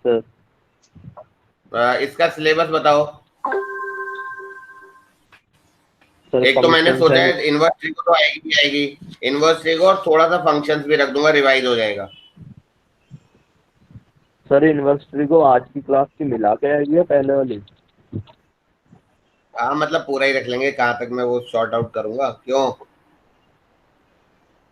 Sir इसका syllabus बताओ। Sir एक तो मैंने फंक्शंस सोचा एंड है इनवर्स ट्रिगो तो आएगी ही आएगी, इनवर्स ट्रिगो और थोड़ा सा फंक्शंस भी रख दूंगा, रिवाइज हो जाएगा। सर यूनिवर्सिटी को आज की क्लास की मिला के आएगी या पहले वाली? हाँ मतलब पूरा ही रख लेंगे, कहाँ तक मैं वो शॉर्ट आउट करूंगा, क्यों?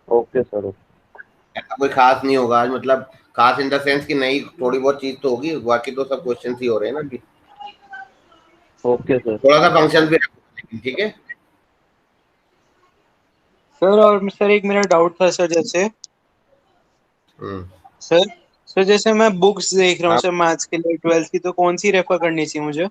Okay sir okay. ऐसा कोई खास नहीं होगा आज, मतलब खास इन द सेंस कि नई थोड़ी बहुत चीज तो होगी, बाकी तो सब क्वेश्चन ही हो रहे हैं ना अभी। Okay sir. थोड़ा सा फंक्शन भी रखूंगा लेकिन, ठीक है। सर और सर एक मेरा डाउट था सर, जैसे हम्म। सर सर जैसे मैं बुक्स देख रहा हूँ हाँ, सर मैथ्स के लिए 12th की, तो कौन सी रेफर करनी चाहिए मुझे?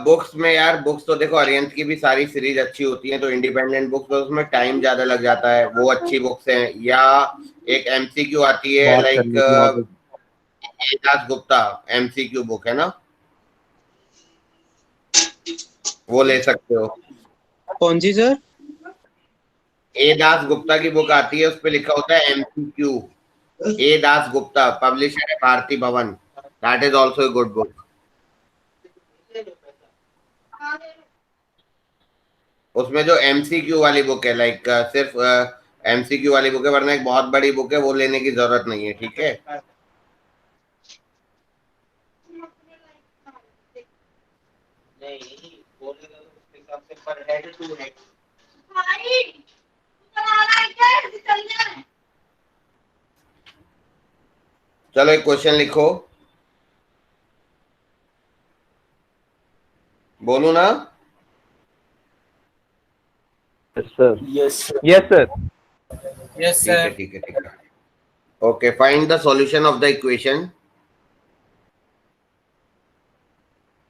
बुक्स में यार, बुक्स तो देखो अरिहंत की भी सारी सीरीज अच्छी होती है, तो इंडिपेंडेंट बुक्स तो उसमें टाइम ज्यादा लग जाता है, वो अच्छी बुक्स हैं। या एक एमसीक्यू आती है बात लाइक करनी थी वहाँ पे। दास गुप्ता, एमसीक्यू बुक है ना, वो ले सकते हो। कौन सी सर? ए दास गुप्ता की बुक आती है, उस पे लिखा होता है एमसीक्यू। ए दास गुप्ता, पब्लिशर है भारती भवन, that is also a good book. उसमें जो एमसीक्यू वाली बुक है लाइक सिर्फ एमसीक्यू वाली बुक है, वरना एक बहुत बड़ी बुक है, वो लेने की जरूरत नहीं है, ठीक है। चलो एक क्वेश्चन लिखो, बोलू ना? Yes sir. Yes sir. Yes sir. Yes ठीक है सर। ठीक है ठीक है। Okay, find the solution of the equation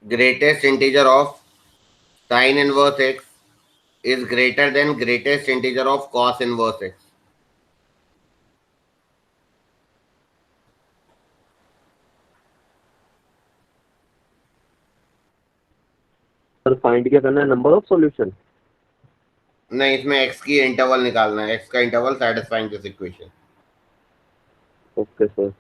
greatest integer of sin inverse x is greater than greatest integer of cos inverse x। Sir find क्या करना है, number of solution? नहीं, इसमें x की इंटरवल निकालना है, x का interval satisfying this equation. Okay sir.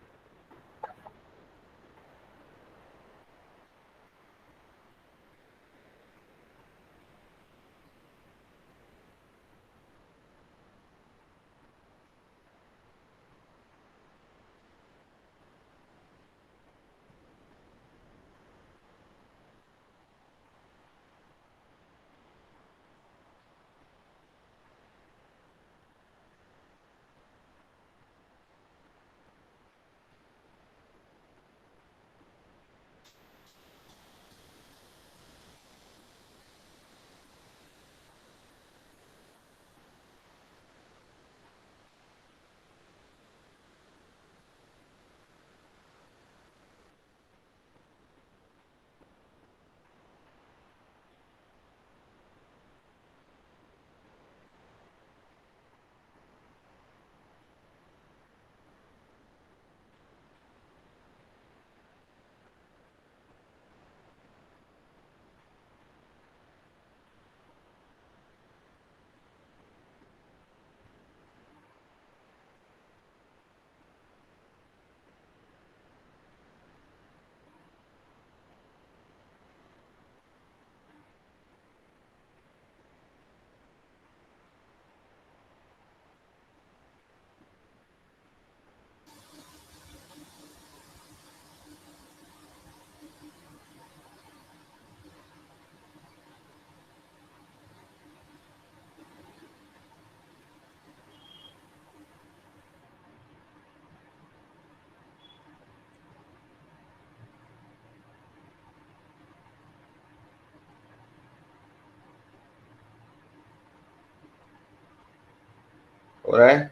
हो रहा है?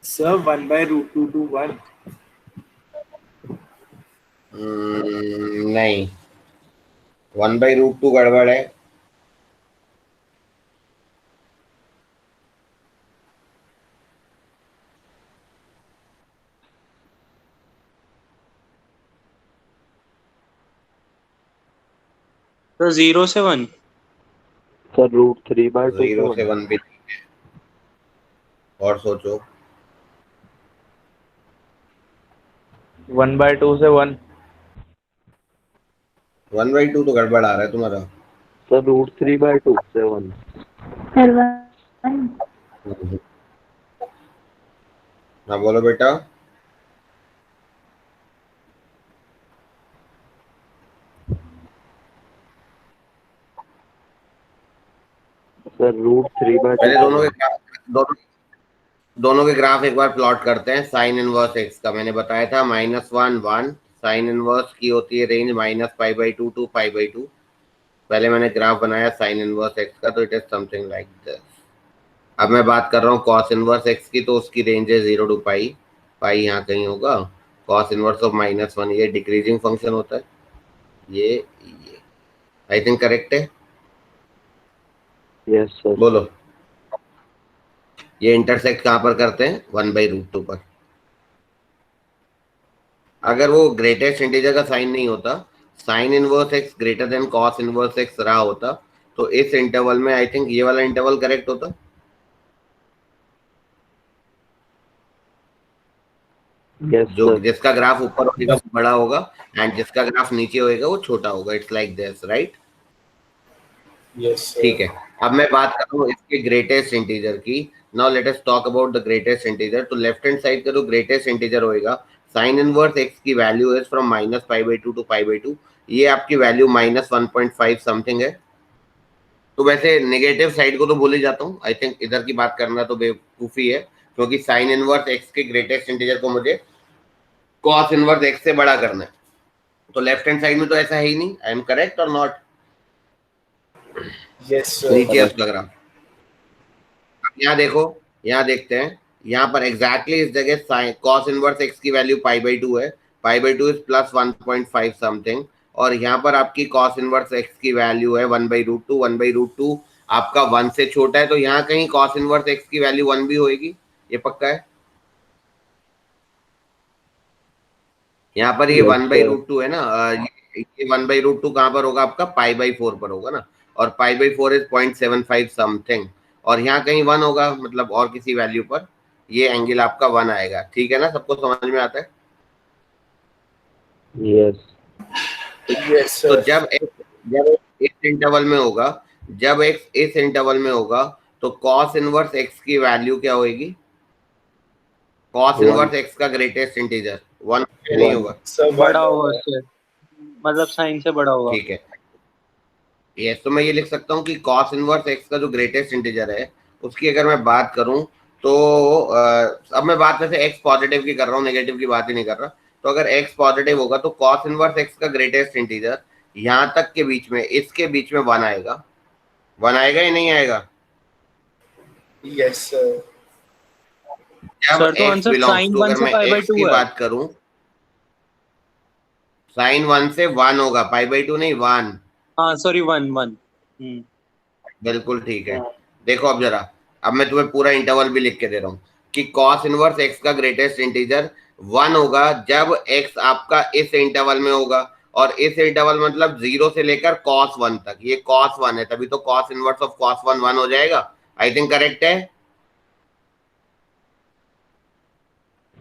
Sir 1/√2 to 1। नहीं, 1/√2 गड़बड़ है। सर 0 से 1। सर √3/2 से 0 से 1। 1 भी नहीं है। और सोचो। 1/2 से 1। 1/2 तो गड़बड़ आ रहा है तुम्हारा। सर √3/2 से 1। सर 1। हाँ बोलो बेटा। सर √3/2 पहले से दोनों 1। के दोनों दोनों के ग्राफ एक बार प्लॉट करते हैं। साइन इनवर्स एक्स का मैंने बताया था -1 1। साइन इनवर्स की होती है रेंज -π/2 टू π/2। पहले मैंने ग्राफ बनाया साइन इनवर्स एक्स का, तो it is something like this. अब मैं बात कर रहा हूँ कॉस इनवर्स एक्स की, तो उसकी रेंज है 0 टू पाई। पाई यहाँ कहीं होगा। कॉस इनवर्स ऑफ -1 ये डिक्रीजिंग फंक्शन होता है। ये आई थिंक करेक्ट है। Yes sir. बोलो। ये इंटरसेक्ट कहाँ पर करते हैं? 1/√2 पर। अगर वो ग्रेटेस्ट इंटीजर का साइन नहीं होता, sine inverse x greater than cos inverse x रहा होता, तो इस इंटरवल में आई थिंक ये वाला इंटरवल करेक्ट होता। यस जो सर। जिसका ग्राफ ऊपर होगा वो बड़ा होगा, एंड जिसका ग्राफ नीचे होगा वो छोटा होगा। It's like this, right? Yes ठीक है। अब मैं बात कर रहा हूँ इसके ग्रेटेस्ट इंटीजर की। Now let us talk about the greatest integer. तो लेफ्ट हैंड साइड का जो ग्रेटेस्ट इंटीजर होएगा, साइन इनवर्स एक्स की वैल्यू इज फ्रॉम -π/2 टू π/2। ये आपकी वैल्यू -1.5 समथिंग है। तो वैसे नेगेटिव साइड को तो भूल ही जाता हूँ। आई थिंक इधर की बात करना तो बेवकूफी है, क्योंकि साइन इनवर्स एक्स के ग्रेटेस्ट इंटीजर को मुझे कॉस इनवर्स एक्स से बड़ा करना है। तो लेफ्ट हैंड साइड में तो ऐसा है ही नहीं। आई एम करेक्ट और नॉट? यस नीचे है correct. उसका ग्राफ। यहाँ देखो, यहाँ देखते हैं। यहाँ पर एग्जैक्टली इस जगह कॉस इनवर्स एक्स की वैल्यू π/2 है। π/2 इज +1.5 समथिंग। और यहाँ पर आपकी कॉस इनवर्स एक्स की वैल्यू है 1/√2। 1/√2 आपका 1 से छोटा है, तो यहाँ कहीं कॉस इनवर्स एक्स की वैल्यू 1 भी होगी। ये पक्का है। यहाँ पर ये Yes, 1/√2 है ना, ये 1/√2 कहाँ पर होगा? आपका π/4 पर होगा ना। और π/4 इज 0.75 समथिंग। और यहाँ कहीं 1 होगा, मतलब और किसी वैल्यू पर ये एंगल आपका 1 आएगा। ठीक है ना? सबको समझ में आता है? यस। यस तो सर। जब इस इंटरवल में होगा, जब x इस इंटरवल में होगा, तो cos इनवर्स x की वैल्यू क्या होगी? cos इनवर्स x का ग्रेटेस्ट इंटीजर 1 नहीं होगा। सर बड़ा होगा उससे, मतलब साइन से बड़ा होगा। ठीक है। यस, तो मैं ये लिख सकता हूँ कि cos इनवर्स x का जो ग्रेटेस्ट इंटीजर है, उसकी अगर मैं बात करूं, तो अब मैं बात वैसे x पॉजिटिव की कर रहा हूँ, नेगेटिव की बात ही नहीं कर रहा। तो अगर x पॉजिटिव होगा तो cos इनवर्स x का ग्रेटेस्ट इंटीजर यहाँ तक के बीच में, इसके बीच में 1 आएगा। 1 आएगा या नहीं आएगा? Yes sir. जब सर तो x answer belongs sign to, 1 अगर से मैं x π/2 की है। बात करूं, साइन 1 से 1 होगा, π/2 नहीं 1। हाँ सॉरी 1 1। बिल्कुल ठीक है। देखो अब जरा, अब मैं तुम्हें पूरा इंटरवल भी लिख के दे रहा हूँ कि cos इनवर्स x का ग्रेटेस्ट इंटीजर 1 होगा जब x आपका इस इंटरवल में होगा। और इस इंटरवल मतलब 0 से लेकर cos 1 तक। ये cos 1 है, तभी तो cos इनवर्स ऑफ cos 1 1 हो जाएगा। आई थिंक करेक्ट है।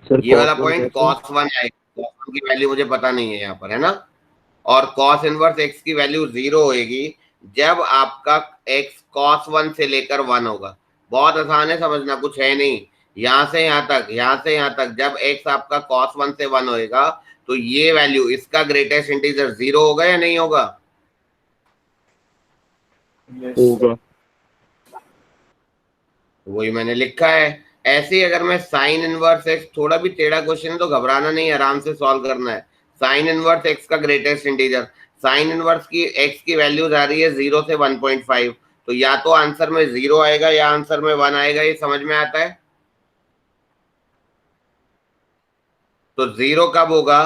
सर ये वाला cos 1 पॉइंट कैसे? cos 1 आएगा। cos 1 की वैल्यू मुझे पता नहीं है यहाँ पर, है ना। और cos इनवर्स x की वैल्यू 0 होगी जब आपका x cos 1 से लेकर 1 होगा। बहुत आसान है समझना, कुछ है नहीं। यहाँ से यहाँ तक, यहाँ से यहाँ तक, जब x आपका cos 1 से 1 होएगा, तो ये वैल्यू, इसका ग्रेटेस्ट इंटीजर 0 होगा या नहीं होगा? होगा। वही मैंने लिखा है। ऐसे ही अगर मैं साइन इनवर्स एक्स, थोड़ा भी टेढ़ा क्वेश्चन है तो घबराना नहीं, आराम से सॉल्व करना है। साइन इनवर्स एक्स का ग्रेटेस्ट इंटीजर, साइन इनवर्स की एक्स की वैल्यूज आ रही है 0 से 1.5। तो या तो आंसर में 0 आएगा या आंसर में 1 आएगा। ये समझ में आता है? तो 0 कब होगा?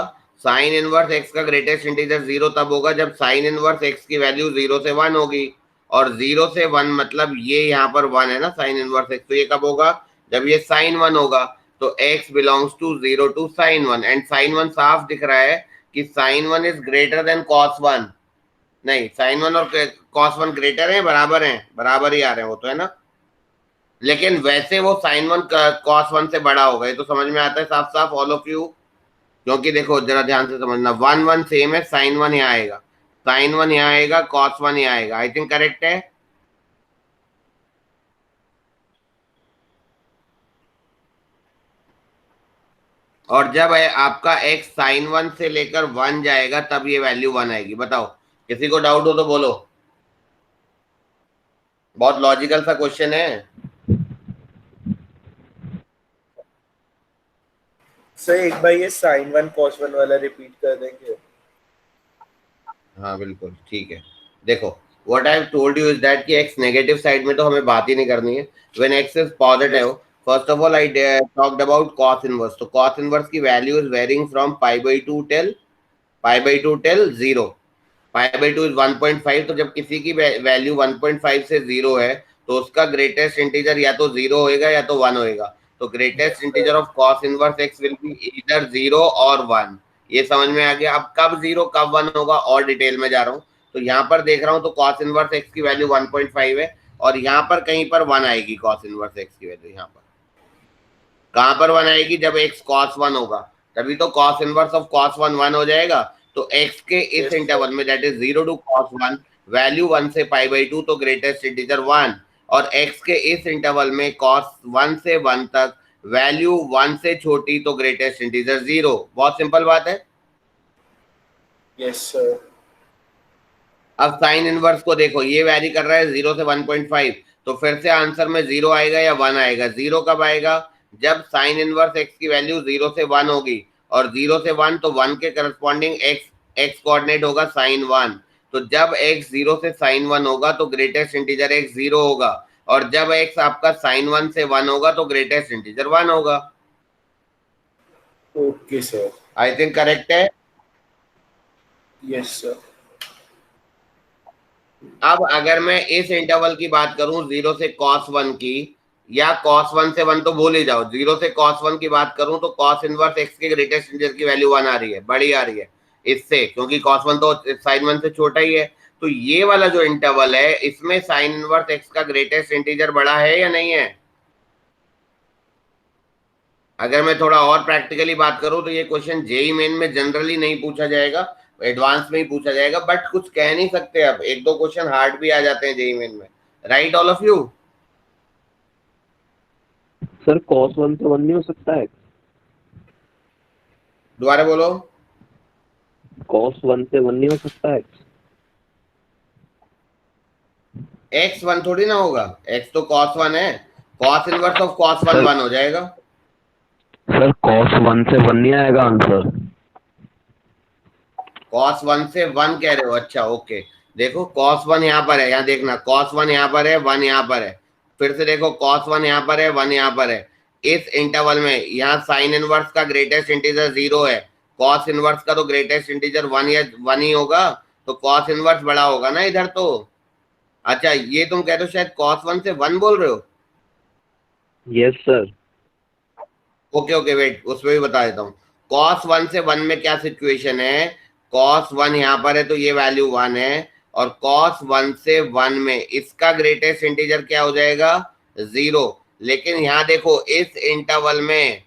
साइन इनवर्स एक्स का ग्रेटेस्ट इंटीजर 0 तब होगा जब साइन इनवर्स एक्स की वैल्यू 0 से 1 होगी, और 0 से 1 मतलब ये यहाँ पर 1 है ना साइन इनवर्स एक्स, तो ये कब होगा? जब ये साइन 1 होगा। तो x belongs to 0 to sine 1, and sine 1 साफ दिख रहा है कि sine 1 is greater than cos 1। नहीं, साइन 1 और कॉस 1 ग्रेटर है, बराबर हैं, बराबर ही आ रहे हैं वो तो, है ना। लेकिन वैसे वो साइन 1 कॉस 1 से बड़ा होगा, ये तो समझ में आता है साफ साफ ऑल ऑफ यू। क्योंकि देखो जरा ध्यान से समझना, 1 1 सेम है, साइन 1 यहाँ आएगा, साइन 1 यहाँ आएगा, कॉस 1 यहाँ आएगा। आई थिंक करेक्ट है। और जब आपका x साइन 1 से लेकर 1 जाएगा तब ये वैल्यू 1 आएगी। बताओ, किसी को डाउट हो तो बोलो। बहुत लॉजिकल सा क्वेश्चन है। सर एक बार ये साइन 1 cos 1 वाला रिपीट कर देंगे? हाँ बिल्कुल ठीक है। देखो, what I have told you is that कि x नेगेटिव साइड में तो हमें बात ही नहीं करनी है। When x is positive, first of all I talked about cos inverse. तो cos इनवर्स की value is varying from π/2 till π/2 till 0। π/2 is 1.5। तो जब किसी की वैल्यू 1.5 से 0 है तो उसका ग्रेटेस्ट इंटीजर या तो 0 होएगा या तो 1 होएगा। तो greatest integer of cos inverse x will be either 0 और 1। ये समझ में आ गया। अब कब 0 कब 1 होगा और डिटेल में जा रहा हूँ। तो यहाँ पर देख रहा हूँ तो cos इनवर्स x की वैल्यू 1.5 है, और यहाँ पर कहीं पर 1 आएगी cos इनवर्स x की वैल्यू। यहाँ पर कहाँ पर 1 आएगी? जब x cos 1 होगा, तभी तो cos इनवर्स ऑफ cos 1 1 हो जाएगा। तो x के इस इंटरवल में, that is 0 to cos 1, value 1 से π/2, तो ग्रेटेस्ट इंटीजर 1। और x के इस इंटरवल में cos 1 से 1 तक वैल्यू 1 से छोटी, तो ग्रेटेस्ट इंटीजर 0। बहुत सिंपल बात है। Yes sir. अब साइन इनवर्स को देखो, ये वैरी कर रहा है 0 से 1.5, तो फिर से आंसर में 0 आएगा या 1 आएगा? 0 कब आएगा? जब साइन इनवर्स x की वैल्यू 0 से 1 होगी, और 0 से 1 तो 1 के करस्पॉन्डिंग x कोऑर्डिनेट होगा साइन 1। तो जब x 0 से साइन 1 होगा तो ग्रेटेस्ट इंटीजर x 0 होगा, और जब x आपका साइन 1 से 1 होगा तो ग्रेटेस्ट इंटीजर 1 होगा। Okay sir. I think correct है। Yes sir. अब अगर मैं इस इंटरवल की बात करूं 0 से cos 1 की, या cos 1 से 1 तो भूल ही जाओ, 0 से cos 1 की बात करूं तो cos इनवर्स x के ग्रेटेस्ट इंटीजर की वैल्यू 1 आ रही है, बड़ी आ रही है इससे, क्योंकि cos 1 तो sin 1 से छोटा ही है। तो ये वाला जो इंटरवल है, इसमें sin इनवर्स x का ग्रेटेस्ट इंटीजर बड़ा है या नहीं है? अगर मैं थोड़ा और प्रैक्टिकली बात करूं तो ये क्वेश्चन जेईई मेन में जनरली नहीं पूछा जाएगा, एडवांस में ही पूछा जाएगा, बट कुछ कह नहीं सकते। अब एक दो क्वेश्चन हार्ड भी आ जाते हैं जेईई मेन में, right all of you? Sir cos 1 से 1 नहीं हो सकता है? दोबारा बोलो। cos 1 से 1 नहीं हो सकता है? x 1 थोड़ी ना होगा, x तो cos 1 है, cos इनवर्स ऑफ cos 1 1 हो जाएगा। सर cos 1 से 1 नहीं आएगा आंसर। cos 1 से 1 कह रहे हो? अच्छा ओके। देखो cos 1 यहाँ पर है, यहाँ देखना, cos 1 यहाँ पर है, 1 यहाँ पर है। फिर से देखो cos 1 यहाँ पर है, 1 यहाँ पर है। इस इंटरवल में यहाँ साइन इनवर्स का ग्रेटेस्ट इंटीजर 0 है, cos इनवर्स का तो ग्रेटेस्ट इंटीजर 1 या 1 ही होगा, तो cos इनवर्स बड़ा होगा ना इधर तो। अच्छा, ये तुम कह रहे हो शायद cos 1 से 1 बोल रहे हो? Yes sir. Okay okay wait, उसमें भी बता देता हूँ। cos 1 से 1 में क्या सिचुएशन है? cos 1 यहाँ पर है तो ये वैल्यू 1 है, और cos 1 से 1 में इसका ग्रेटेस्ट इंटीजर क्या हो जाएगा? 0। लेकिन यहाँ देखो इस इंटरवल में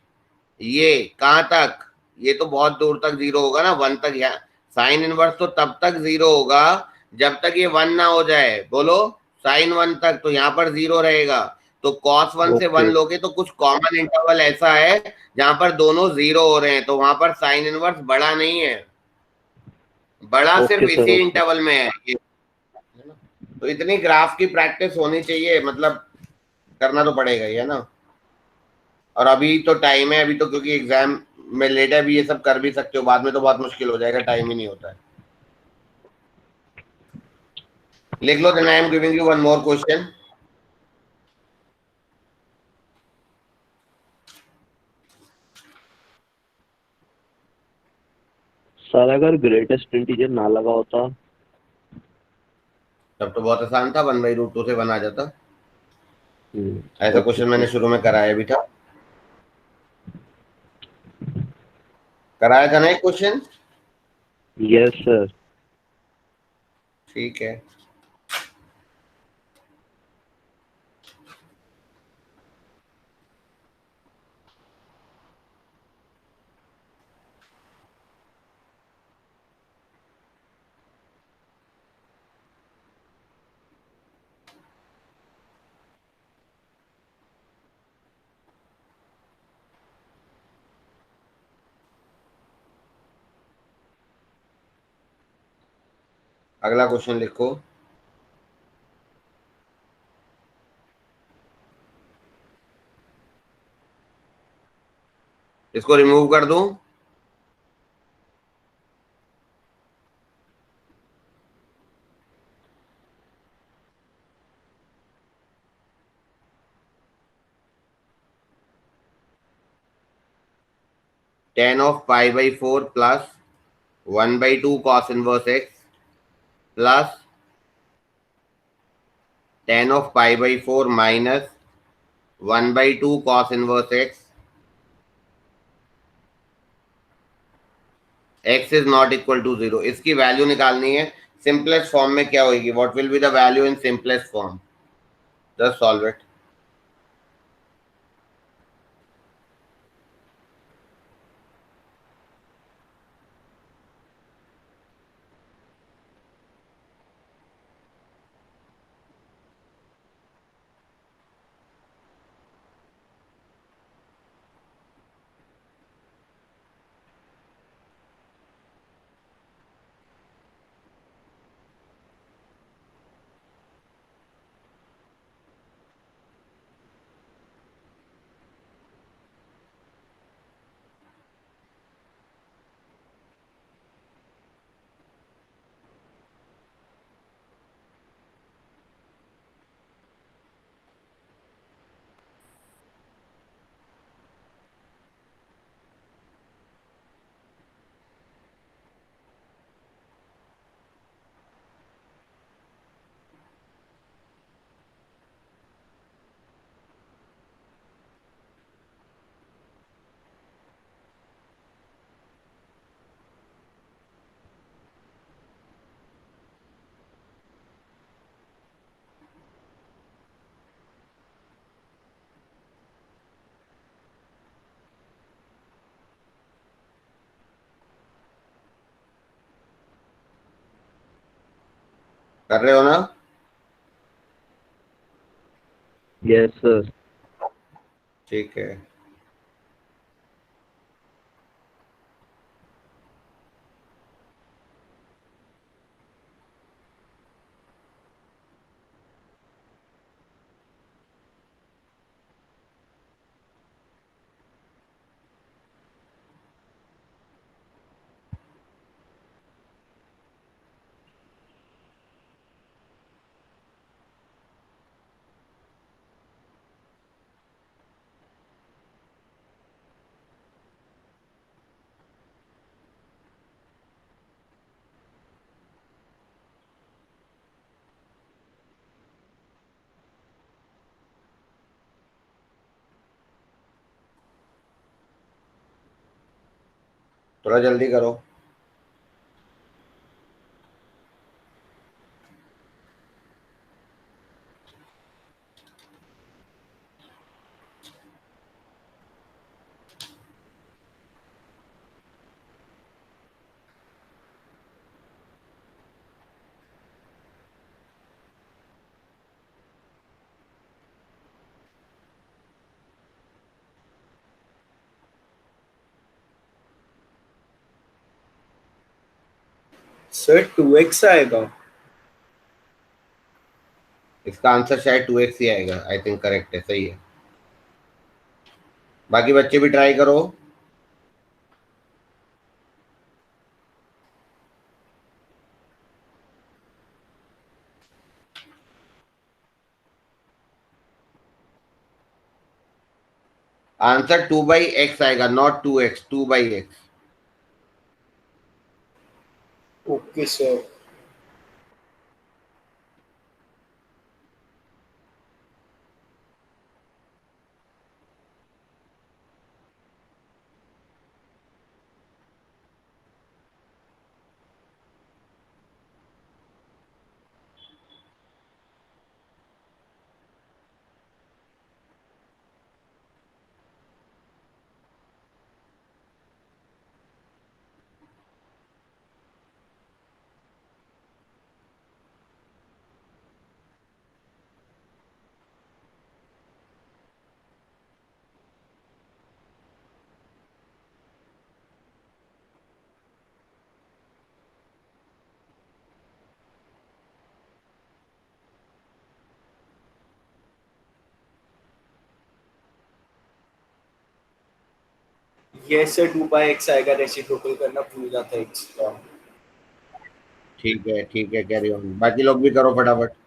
ये कहाँ तक, ये तो बहुत दूर तक 0 होगा ना, 1 तक। यहाँ साइन इनवर्स तो तब तक 0 होगा जब तक ये 1 ना हो जाए। बोलो, साइन 1 तक, तो यहाँ पर 0 रहेगा। तो cos 1 से 1 लोगे तो कुछ कॉमन इंटरवल ऐसा है जहां पर दोनों 0 हो रहे हैं, तो वहां पर साइन इनवर्स बड़ा नहीं है, बड़ा सिर्फ इसी इंटरवल में है ये। तो इतनी ग्राफ की प्रैक्टिस होनी चाहिए, मतलब करना तो पड़ेगा ही, है ना। और अभी तो टाइम है, अभी तो क्योंकि एग्जाम में लेट है, अभी ये सब कर भी सकते हो, बाद में तो बहुत मुश्किल हो जाएगा, टाइम ही नहीं होता है। लिख लो, then I am giving you one more question. और अगर ग्रेटेस्ट इंटीजर ना लगा होता? तब तो बहुत आसान था, 1/√2 से 1 आ जाता। ऐसा तो क्वेश्चन ठीक मैंने है। शुरू में कराया भी था, कराया था ना एक क्वेश्चन। Yes sir. ठीक है, अगला क्वेश्चन लिखो। इसको रिमूव कर दूं? tan of π/4 plus 1/2 cos inverse x plus tan of π/4 minus 1/2 cos inverse x, x is not equal to 0। इसकी वैल्यू निकालनी है। सिंपलेस्ट फॉर्म में क्या होगी? What will be the value in simplest form? Just solve it. कर रहे हो ना? Yes sir. ठीक है, थोड़ा जल्दी करो। सर 2x आएगा। इसका आंसर शायद 2x ही आएगा। आई थिंक करेक्ट है, सही है। बाकी बच्चे भी ट्राई करो। आंसर 2/x आएगा, not 2x, 2/x। Okay sir. ये सर 2/x आएगा, रेसिप्रोकल करना भूल जाता है x का। ठीक है, कैरी ऑन। बाकी लोग भी करो फटाफट।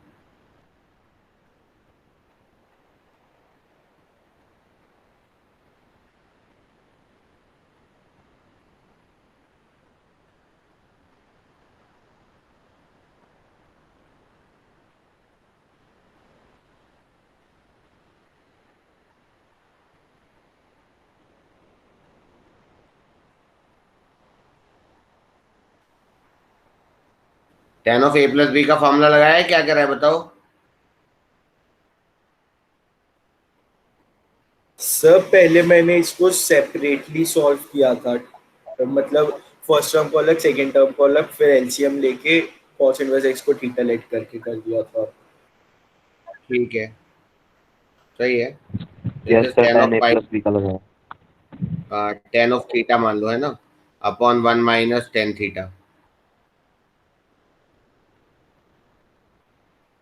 tan of a plus B का फॉर्मूला लगाया है, क्या करा है बताओ। सर पहले मैंने इसको सेपरेटली सॉल्व किया था, तो मतलब फर्स्ट टर्म को अलग, सेकेंड टर्म को अलग, फिर एलसीएम लेके cos इनवर्स x को थीटा लेट करके कर दिया था। ठीक है, सही है। Yes sir, tan tan of a pi, plus b का लगाया। tan ऑफ थीटा मान लो, है ना, अपॉन 1 माइनस tan थीटा,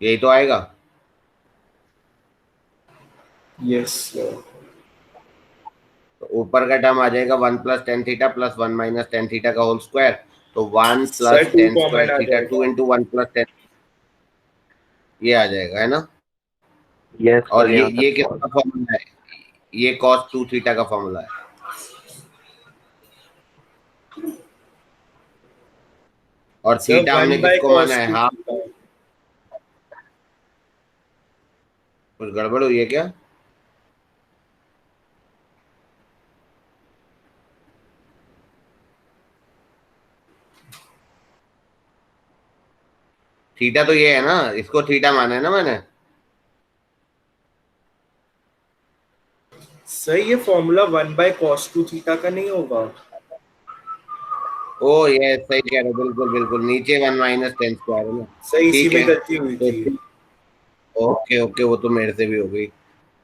यही तो आएगा। Yes sir. तो ऊपर का टर्म आ जाएगा 1 plus tan theta plus 1 minus tan theta का होल स्क्वायर, तो 1 sir plus 2 tan common square आ थीटा, 2 जाएगा। इंटू 1 प्लस tan, ये आ जाएगा, है ना। यस और सर, यहाँ ये तक किसका सॉल्व। फॉर्मूला है, ये cos 2 थीटा का फॉर्मूला है। और सर थीटा हमने 1 किसको माना cos है, 2 हाफ। थीटा। कुछ गड़बड़ हुई है क्या। थीटा तो ये है ना, इसको थीटा माना है ना मैंने। सर ये फॉर्मूला 1/cos 2 थीटा का नहीं होगा। ओ ये सही कह रहे हो, बिल्कुल बिल्कुल, नीचे 1 माइनस tan स्क्वायर है ना। सर इसी ठीक में है, गलती हुई तो थी। ओके ओके, वो तो मेरे से भी हो गई।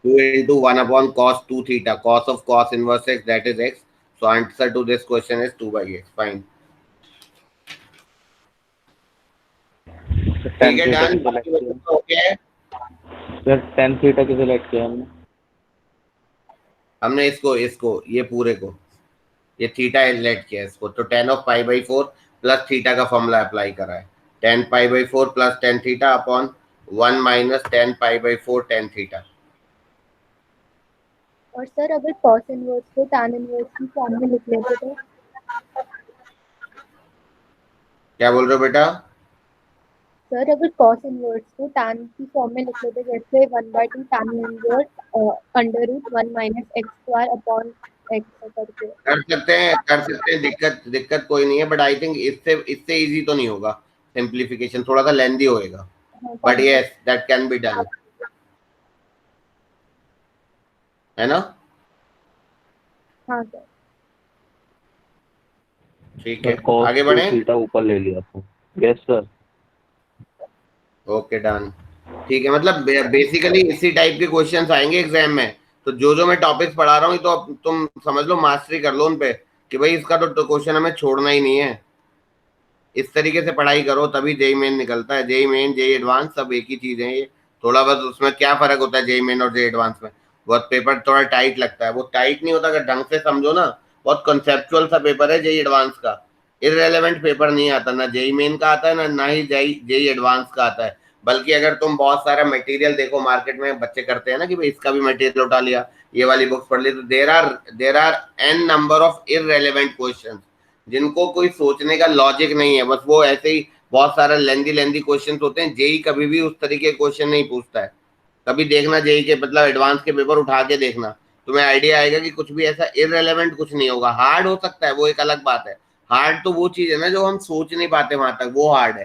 2 into 1 upon cos 2 theta, cos of cos inverse x, that is x. So answer to this question is 2/x. Fine. ठीक tan है, थीटा डन। की बाकी सिलेक्ट बच्चों किया का ओके है। सर, tan थीटा की सिलेक्ट किया हमने। हमने इसको इसको ये पूरे को, ये थीटा लेट किया इसको, तो tan of pi by 4 plus theta का फॉर्मूला अप्लाई करा है, tan pi by 4 plus tan theta upon 1 minus tan pi by 4 tan theta. और सर अगर cos इनवर्स को tan इनवर्स की फॉर्म में लिख लेते तो? क्या बोल रहे हो बेटा। सर अगर cos इनवर्स को tan की फॉर्म में लिख लेते, जैसे 1/2 tan inverse under root 1 minus X square upon X करके। कर सकते हैं, कर सकते हैं, दिक्कत दिक्कत कोई नहीं है, बट आई थिंक इससे इससे इजी तो नहीं होगा, सिंप्लीफिकेशन थोड़ा सा लेंदी होएगा, हाँ, but tan yes that can be done, है ना। हाँ सर। ठीक सर है, cos आगे 2 बढ़े। थीटा ऊपर ले लिया था। Yes sir. Okay done. ठीक है, मतलब बेसिकली इसी टाइप के क्वेश्चंस आएंगे एग्जाम में, तो जो मैं टॉपिक्स पढ़ा रहा हूँ तो अब तुम समझ लो, मास्टरी कर लो उन पे, कि भाई इसका तो क्वेश्चन हमें छोड़ना ही नहीं है। इस तरीके से पढ़ाई करो तभी जेई मेन निकलता है। जेई मेन, जेई एडवांस सब एक ही चीज है ये, थोड़ा बहुत उसमें क्या फर्क होता है जेई मेन और जेई एडवांस में, बहुत पेपर थोड़ा टाइट लगता है, वो टाइट नहीं होता अगर ढंग से समझो ना, बहुत कंसेप्चुअल सा पेपर है जेई एडवांस का, इररेलेवेंट पेपर नहीं आता, ना जेई मेन का आता है ना ही जेई जेई एडवांस का आता है। बल्कि अगर तुम बहुत सारा मटेरियल देखो मार्केट में, बच्चे करते हैं ना कि भाई इसका भी मटेरियल उठा लिया, ये वाली बुक्स पढ़ ली, तो there are N number of irrelevant questions, जिनको कोई सोचने का लॉजिक नहीं है, बस वो ऐसे ही बहुत सारा लेंदी क्वेश्चन होते हैं। जेई कभी भी उस तरीके के क्वेश्चन नहीं पूछता है। कभी देखना जेई के मतलब एडवांस के पेपर उठा के देखना, तुम्हें आइडिया आएगा कि कुछ भी ऐसा इररेलेवेंट कुछ नहीं होगा। हार्ड हो सकता है, वो एक अलग बात है। हार्ड तो वो चीज है ना जो हम सोच नहीं पाते वहां तक, वो हार्ड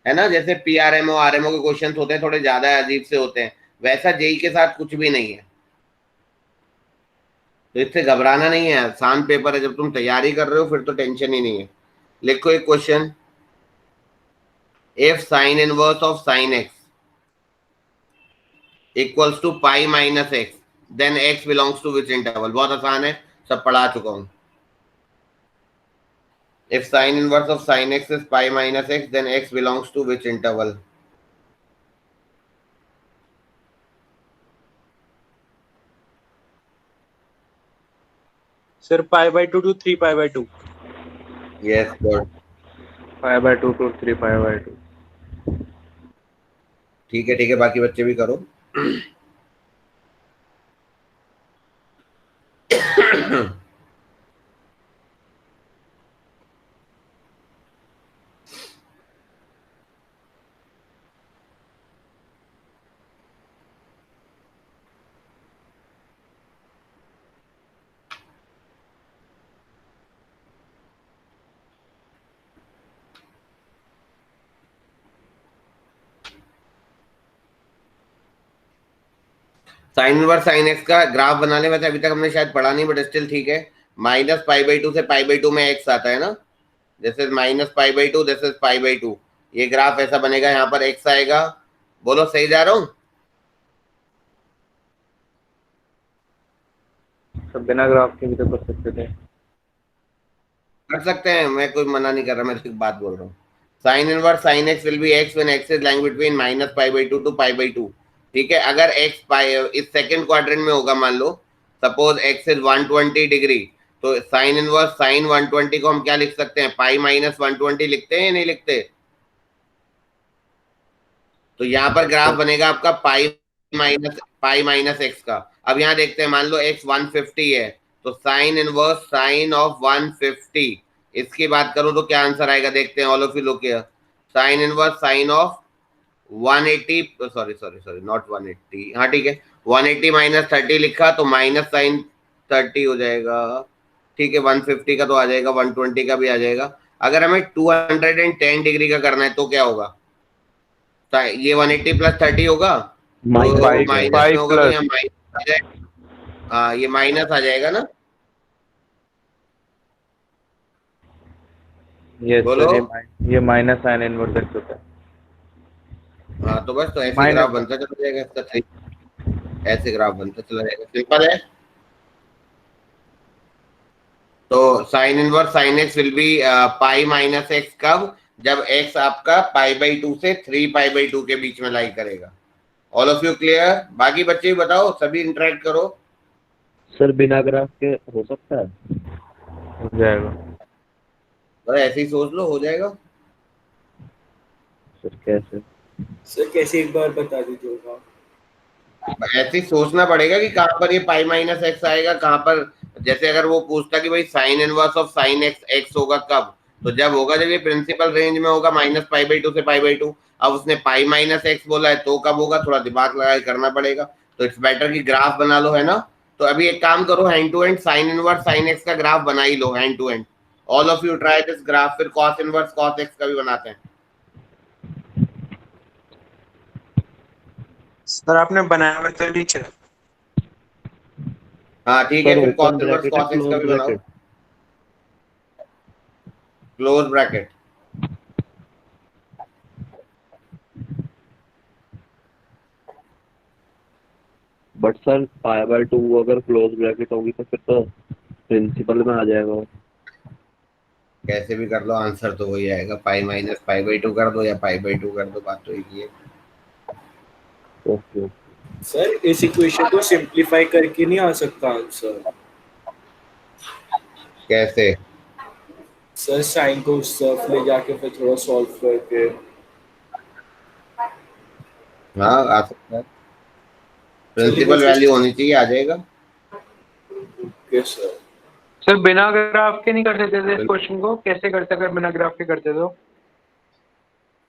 है ना। जैसे पीआरएमओ आरएमओ के क्वेश्चन होते हैं, थोड़े ज्यादा अजीब से होते हैं, वैसा जेई के साथ कुछ भी नहीं है। तो इससे घबराना नहीं है, आसान पेपर है। जब तुम तैयारी कर रहे हो फिर तो टेंशन ही नहीं है। लिखो एक question, if sine inverse of sine x equals to pi minus x then x belongs to which interval. बहुत आसान है, सब पढ़ा चुका हूं। If sine inverse of sine x is pi minus x then x belongs to which interval. Sir π/2 to 3π/2। Yes good, 5/2 to 3/2। ठीक है, बाकी बच्चे भी करो। साइन इनवर्स साइन एक्स का ग्राफ बना ले। वैसे अभी तक हमने शायद पढ़ा नहीं, बट स्टिल ठीक है। -π/2 से π/2 में एक्स आता है ना, दिस इज -π/2, दिस इज π/2। ये ग्राफ ऐसा बनेगा, यहाँ पर एक्स आएगा। बोलो सही जा रहा हूँ? सब बिना ग्राफ के भी तो कर सकते थे। कर सकते हैं, मैं कोई मना नहीं कर रहा, मैं तो एक बात बोल रहा हूँ। Sine inverse sine x will be x when x is lying between -π/2 to π/2। ठीक है, अगर एक्स इस सेकंड क्वाड्रेंट में होगा, मान लो सपोज एक्स इज 120 डिग्री, तो साइन इनवर्स साइन 120 को हम क्या लिख सकते हैं? पाई माइनस 120 लिखते हैं या नहीं लिखते? तो यहाँ पर ग्राफ बनेगा आपका पाई माइनस एक्स का। अब यहाँ देखते हैं, मान लो एक्स 150 है, तो साइन इनवर्स साइन ऑफ 150, इसकी बात करूं तो क्या आंसर आएगा? देखते हैं, all of you look here. Sign inverse sign of 180, sorry not 180, हाँ ठीक है, 180 माइनस 30 लिखा तो माइनस साइन 30 हो जाएगा। ठीक है, 150 का तो आ जाएगा, 120 का भी आ जाएगा। अगर हमें 210 डिग्री का करना है तो क्या होगा? ये 180 प्लस 30 होगा, तो माइनस में होगा तो यहाँ माइनस आ जाएगा। हाँ, ये माइनस आ जाएगा ना। ये बोलो। ये माइनस साइन इनवर्स एक्स होता है। हाँ, तो बस तो ऐसे ग्राफ बनता चला जाएगा इसका, ऐसे ग्राफ बनता चला जाएगा, सिंपल है। तो sign inverse sine x will B pi minus x कब? जब x आपका π/2 से 3π/2 के बीच में लाई करेगा। All of you clear? बाकी बच्चे भी बताओ, सभी इंटरेक्ट करो। सर बिना ग्राफ के हो सकता है? हो जाएगा। बस ऐसे ही सोच लो, हो जाएगा। सर कैसे? सर कैसे एक बार बता दीजिएगा। ऐसे ही सोचना पड़ेगा कि कहाँ पर ये पाई माइनस एक्स आएगा, कहाँ पर। जैसे अगर वो पूछता कि भाई sign inverse of sine x x होगा कब, तो जब होगा जब ये प्रिंसिपल रेंज में होगा -π/2 से π/2। अब उसने पाई माइनस एक्स बोला है तो कब होगा, थोड़ा दिमाग लगा के करना पड़ेगा। तो इट्स बेटर कि ग्राफ बना लो, है ना। तो अभी एक काम करो, hand to hand sine inverse sine x का ग्राफ बना ही लो, hand to hand. All of you try this graph, फिर कॉस इनवर्स कॉस एक्स का भी बनाते हैं। सर आपने बनाया हुआ तो नीचे। हाँ ठीक है, फिर कॉस इनवर्स कॉस एक्स का भी बनाओ। Close bracket. बट सर π/2 अगर क्लोज ब्रैकेट होगी तो फिर तो प्रिंसिपल में आ जाएगा। कैसे भी कर लो, आंसर तो वही आएगा। पाई माइनस π/2 कर दो या π/2 कर दो, बात तो एक ही है। ओके। सर इस इक्वेशन को सिंपलीफाई करके नहीं आ सकता आंसर? कैसे? सर साइन को उस तरफ ले जाके फिर थोड़ा सॉल्व करके। हाँ, आ सकता है, प्रिंसिपल वैल्यू होनी चाहिए, आ जाएगा। Okay sir. सर बिना ग्राफ के नहीं कर सकते थे इस क्वेश्चन को, कैसे करते अगर बिना ग्राफ के करते तो?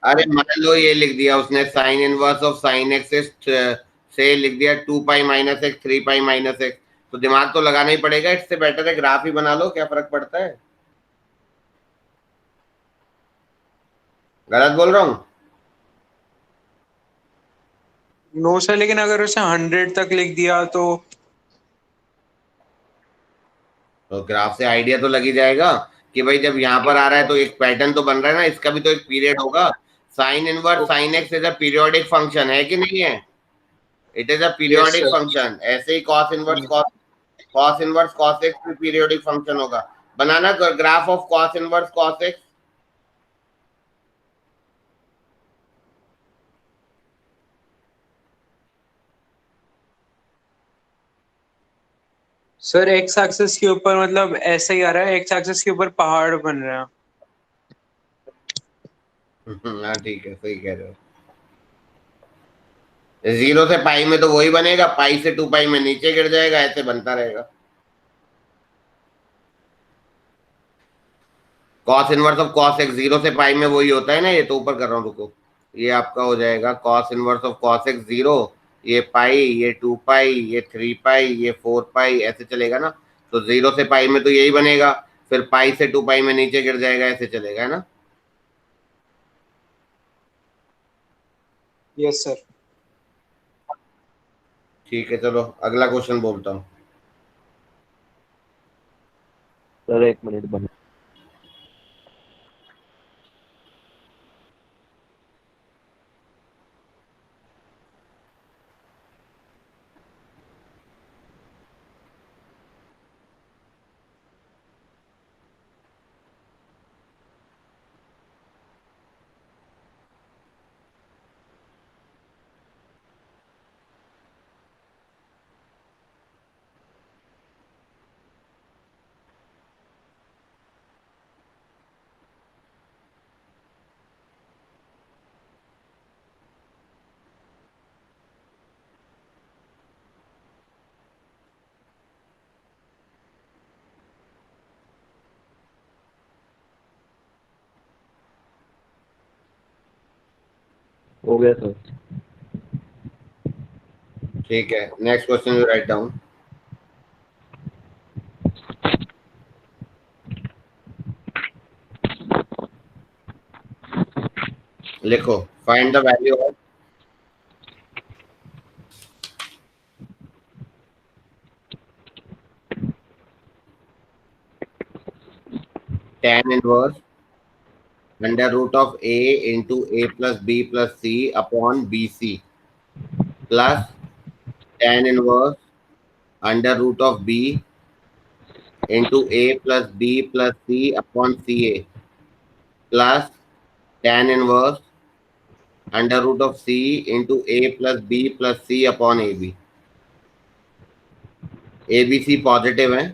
अरे मान लो ये लिख दिया उसने sign inverse of sine x से लिख दिया 2 पाई माइनस एक्स 3 पाई माइनस एक्स, तो दिमाग तो लगाना ही पड़ेगा। इससे बेटर है ग्राफ ही बना लो, क्या फर्क पड़ता है। गलत बोल रहा हूँ? नो सर, लेकिन अगर उसे 100 तक लिख दिया तो ग्राफ से आइडिया तो लग ही जाएगा कि भाई जब यहाँ पर आ रहा है तो एक पैटर्न तो बन रहा है ना, इसका भी तो एक पीरियड होगा। Sine inverse sine x is a periodic function है कि नहीं है? It is a yes periodic sir. Function. ऐसे ही कॉस इनवर्स कॉस एक्स भी पीरियोडिक फंक्शन होगा। बनाना graph of cos inverse cos x. Sir x axis के ऊपर मतलब ऐसे ही आ रहा है, एक्स एक्सिस के ऊपर पहाड़ बन रहा है। हाँ ठीक है, सही कह रहे हो। 0 से पाई में तो वही बनेगा, पाई से 2 पाई में नीचे गिर जाएगा, ऐसे बनता रहेगा। Cos inverse of cos x 0 से पाई में वही होता है ना, ये तो ऊपर कर रहा हूँ, रुको। ये आपका हो जाएगा cos inverse of cos x 0, ये पाई, ये 2 पाई, ये 3 पाई, ये 4 पाई, ऐसे चलेगा ना। तो 0 से पाई में तो यही बनेगा, फिर पाई से 2 पाई में नीचे गिर जाएगा, ऐसे चलेगा, है ना। Yes sir. ठीक है, चलो अगला क्वेश्चन बोलता हूँ। सर 1 मिनट बना। हो गया सर। ठीक है, next question you write down. लिखो, find the value of tan inverse under root of a into a plus b plus c upon B C, plus tan inverse under root of b into a plus b plus c upon C A, plus tan inverse under root of c into a plus b plus c upon A B. A B C positive है,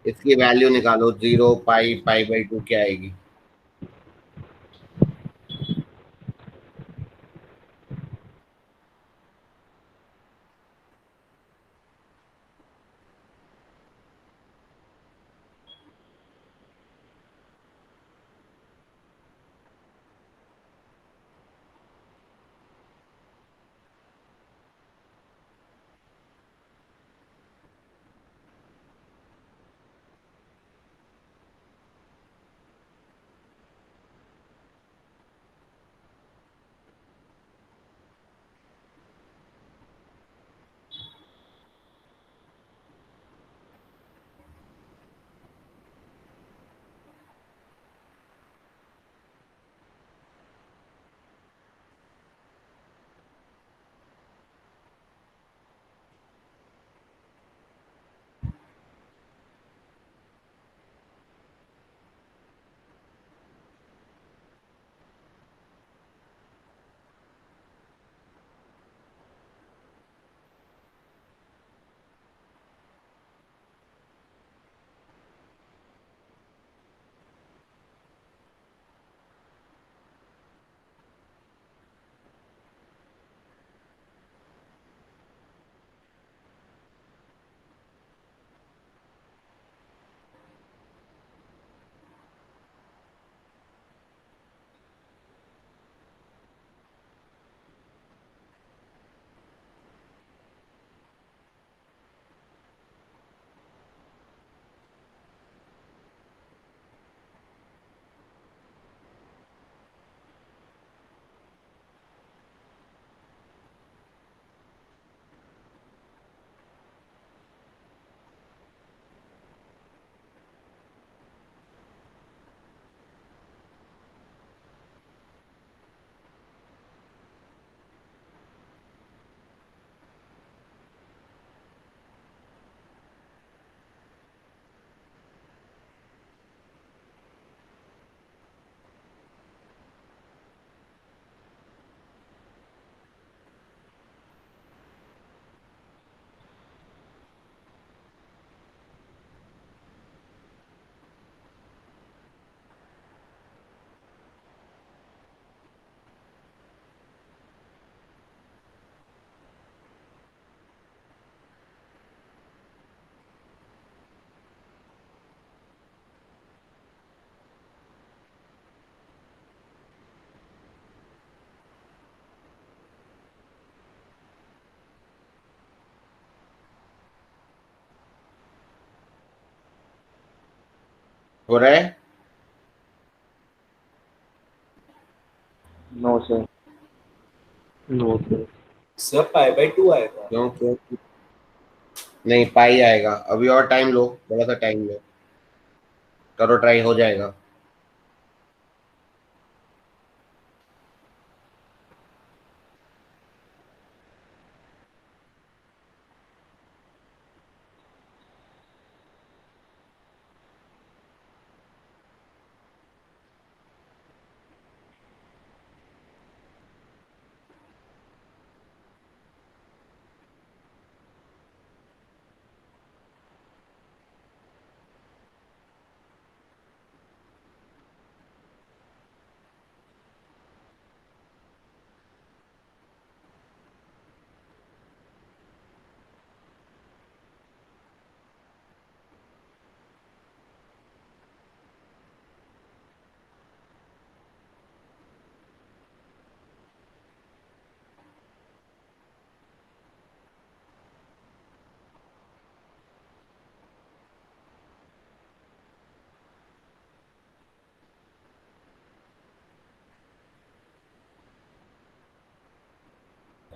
इसकी value निकालो, 0 पाई pi by 2 क्या आएगी। हो रहा है? No sir. No sir. Sir pi by 2 आएगा। क्यों क्यों? नहीं, पाई आएगा। अभी और टाइम लो, थोड़ा सा टाइम लो, करो ट्राई, हो जाएगा।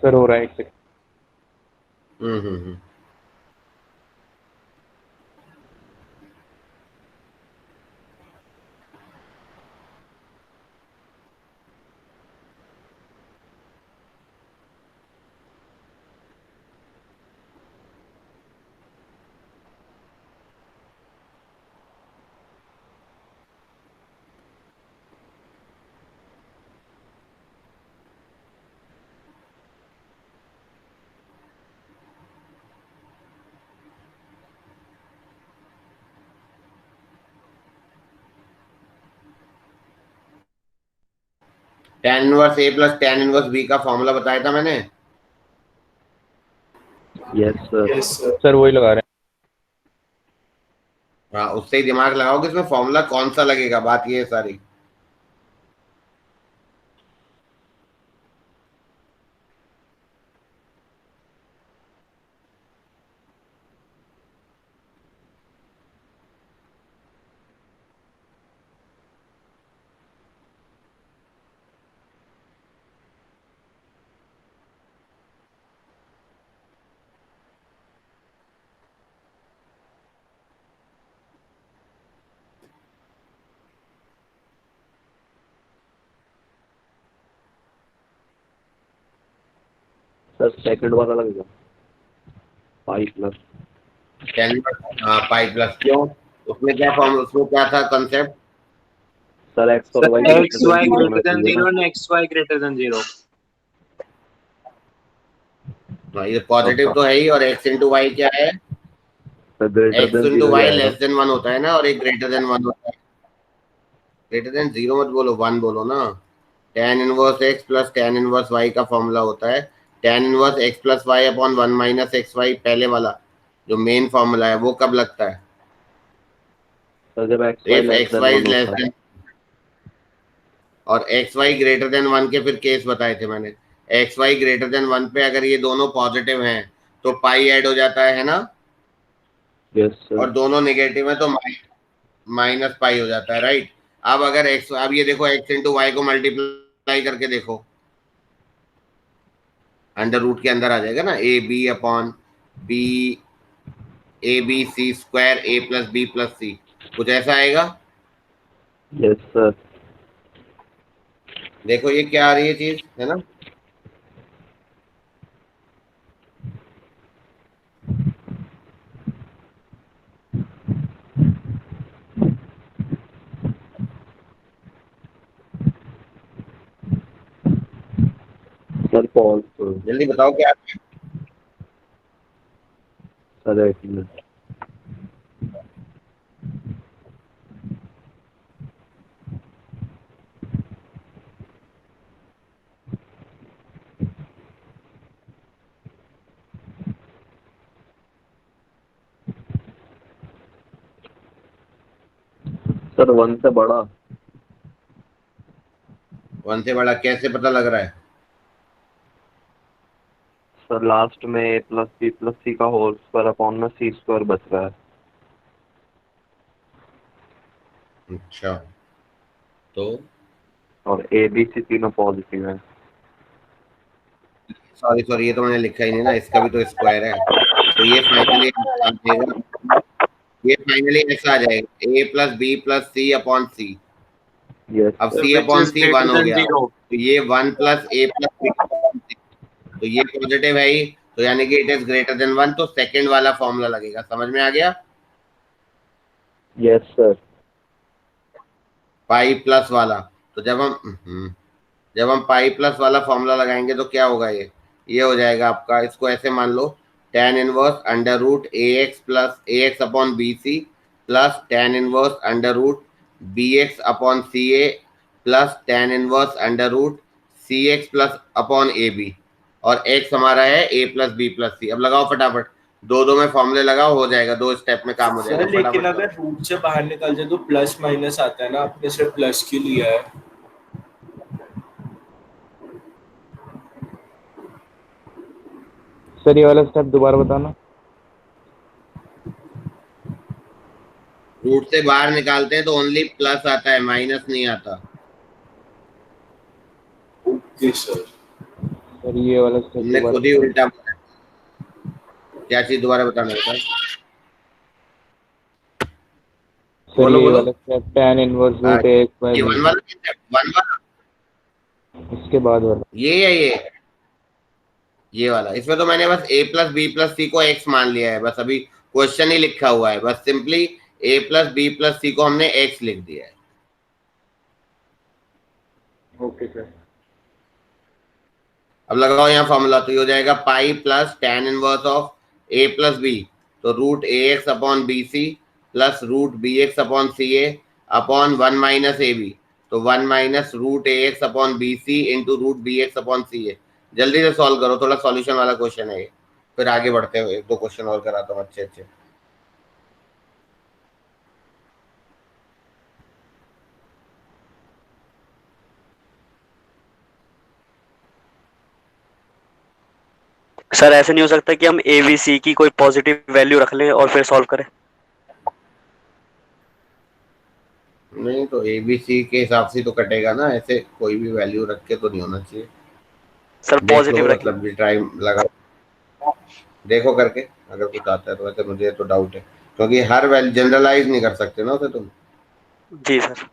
सर हो रहा है, एक सेकंड। हम्म। tan इनवर्स ए प्लस tan इनवर्स बी का फॉर्मूला बताया था मैंने। Yes sir. Yes sir. Sir वही लगा रहे हाँ, उससे ही दिमाग लगाओ कि इसमें फॉर्मूला कौन सा लगेगा, बात ये है सारी। सर सेकंड वाला लगेगा, पाई प्लस। tan इनवर्स, हाँ, पाई प्लस। क्यों? उसमें क्या फॉर्म, उसमें क्या था कंसेप्ट? सर एक्स और Y sir greater X than Y zero होना ग्रेटर देन चाहिए जीरो ना। And X Y greater than zero. हाँ, ये पॉजिटिव हाँ तो है ही, और x इंटू वाई क्या है? Sir, greater x than into zero ही वाई आएगा। लेस देन 1 होता है ना, और एक ग्रेटर देन 1 होता है। ग्रेटर देन 0 मत बोलो, 1 बोलो ना। tan inverse x plus tan inverse y का फॉर्मूला होता है tan inverse x plus Y upon 1 minus x Y, पहले वाला जो मेन फॉर्मूला है वो कब लगता है? सर जब X Y if less X than Y one is less होता है। देन, और एक्स वाई ग्रेटर देन 1 के फिर केस बताए थे मैंने। एक्स वाई ग्रेटर देन 1 पे अगर ये दोनों पॉजिटिव हैं तो पाई ऐड हो जाता है ना, यस सर। और दोनों नेगेटिव है तो माइनस पाई हो जाता है, राइट। अब अगर एक्स, अब ये देखो एक्स इंटू वाई को मल्टीप्लाई करके देखो, अंडर रूट के अंदर आ जाएगा ना, A B upon B, A B C square A plus B plus C, कुछ ऐसा आएगा। Yes sir. देखो ये क्या आ रही है चीज, है ना। Sir false. जल्दी बताओ क्या। सर एक मिनट। सर वन से बड़ा। 1 से बड़ा कैसे पता लग रहा है? सर लास्ट में ए प्लस बी प्लस सी का होल स्क्वायर अपॉन में सी स्क्वायर बच रहा है। अच्छा, तो और ए बी सी तीनों पॉजिटिव है। सॉरी ये तो मैंने लिखा ही नहीं ना, इसका भी तो स्क्वायर है, तो ये फाइनली आ जाएगा, ये फाइनली ऐसा आ जाएगा A plus B plus C upon C. Yes अब sir. C which upon is C greater 1 हो than गया, 0. तो ये 1 plus A plus B upon C, तो ये पॉजिटिव है ही, तो यानी कि इट इज ग्रेटर देन 1, तो सेकंड वाला फॉर्मूला लगेगा। समझ में आ गया? Yes sir. पाई प्लस वाला, तो जब हम पाई प्लस वाला फॉर्मूला लगाएंगे तो क्या होगा, ये हो जाएगा आपका, इसको ऐसे मान लो, tan inverse under root A X plus A X upon B C plus tan inverse under root B X upon C A plus tan inverse under root C X plus upon A B, और X हमारा है A plus B plus C. अब लगाओ फटाफट, दो में फॉर्मूले लगाओ, हो जाएगा, 2 स्टेप में काम हो जाएगा। सर लेकिन फटाफट अगर रूट से बाहर निकल जाए तो प्लस माइनस आता है ना, आपने सिर्फ प्लस क्यों लिया है? सर ये वाला स्टेप दोबारा बताना। रूट से बाहर निकालते हैं तो ओनली प्लस आता है, माइनस नहीं आता। Okay sir. सर ये वाला स्टेप तुमने दोबारा खुद ही बताना। उल्टा बोला। क्या चीज दोबारा बताना होता है? सर बोलो ये बोलो। वाला स्टेप tan इनवर्स हाँ, रूट एक्स बाय ये बी, वन वाला, वन वाला, इसके बाद वाला। ये है ये वाला। इसमें तो मैंने बस a plus B plus C को x मान लिया है, बस अभी क्वेश्चन ही लिखा हुआ है, बस simply a plus B plus C को हमने x लिख दिया है। Okay sir. अब लगाओ यहाँ फॉर्मूला, तो ये हो जाएगा pi plus tan inverse of a plus B, तो root A X upon B C plus root B X upon C A upon 1 minus A B, तो 1 minus root A X upon B C into root B X upon C A. जल्दी से solve करो, थोड़ा solution वाला question है ये, फिर आगे बढ़ते हुए 1-2 क्वेश्चन और कराता हूँ अच्छे अच्छे। सर ऐसे नहीं हो सकता कि हम ए बी सी की कोई पॉजिटिव वैल्यू रख लें और फिर सॉल्व करें? नहीं तो ए बी सी के हिसाब से तो कटेगा ना, ऐसे कोई भी वैल्यू रख के तो नहीं होना चाहिए। सर देख पॉजिटिव लो, रखें। मतलब भी ट्राई लगा देखो करके, अगर कुछ आता है तो। वैसे मुझे तो डाउट है, क्योंकि हर वैल्यू जनरलाइज नहीं कर सकते ना उसे तुम। जी सर।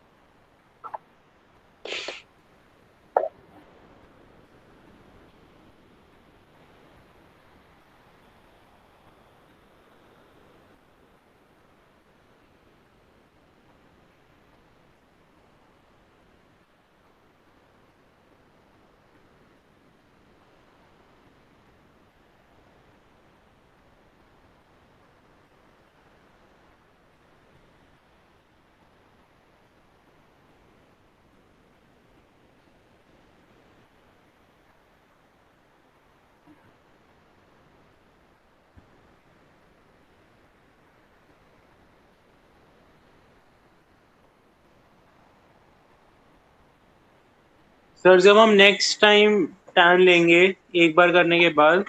सर जब हम नेक्स्ट टाइम टैन लेंगे एक बार करने के बाद,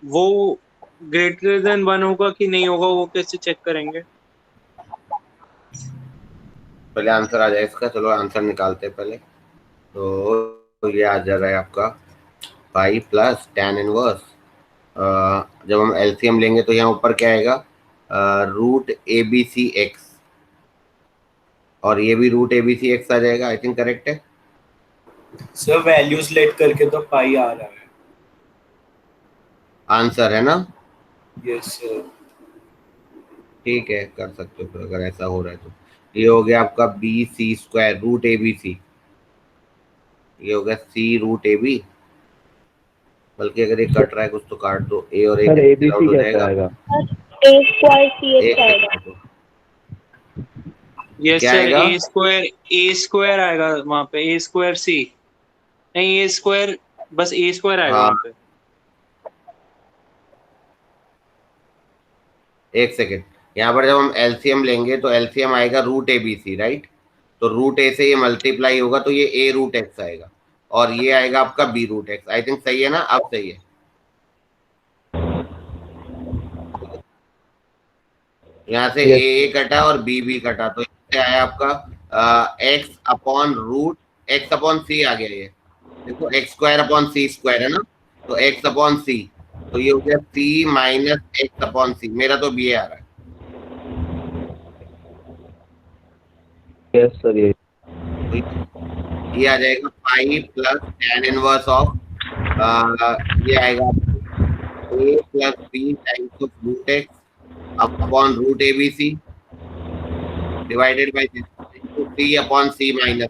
वो ग्रेटर देन 1 होगा कि नहीं होगा, वो कैसे चेक करेंगे? पहले आंसर आ जाए इसका, चलो आंसर निकालते हैं पहले। तो ये आ जा रहा है आपका पाई प्लस tan इनवर्स, जब हम एलसीएम लेंगे तो यहाँ ऊपर क्या आएगा, root A B C X, और ये भी root A B C X आ जाएगा। आई थिंक करेक्ट है। सर वैल्यूज लेट करके तो पाई आ रहा है। आंसर है ना? Yes sir. ठीक है, कर सकते हो फिर अगर ऐसा हो रहा है तो। ये हो गया आपका B C square root A B C, ये हो गया सी रूट ए बी, बल्कि अगर ये कट रहा है कुछ तो काट दो, ए और ए सर कैंसिल आउट एबीसी हो कैसे जाएगा। आएगा? ए स्क्वायर सी एक एक्स आएगा। सेकंड दो। यस क्या सर, आएगा? ए स्क्वायर आएगा वहां पे, ए स्क्वायर सी नहीं, ए स्क्वायर, बस ए स्क्वायर आएगा हाँ, वहां पे। एक सेकेंड, यहाँ पर जब हम एलसीएम लेंगे तो एलसीएम आएगा root A B C, right? तो रूट ए से ये मल्टीप्लाई होगा तो ये ए रूट एक्स आएगा, और ये आएगा आपका B root X. I think सही है ना? अब सही है। यहाँ से Yes. ए कटा और बी कटा, तो से आया आपका X upon root X upon C आ गया। ये देखो X square upon C square है ना, तो एक्स अपॉन सी, तो ये हो गया सी माइनस एक्स अपॉन सी। मेरा तो बी आ रहा है। यस सर ये तो ये आ जाएगा pi plus tan inverse of, ये आएगा A plus B times of root X upon root A B C divided by C upon C minus.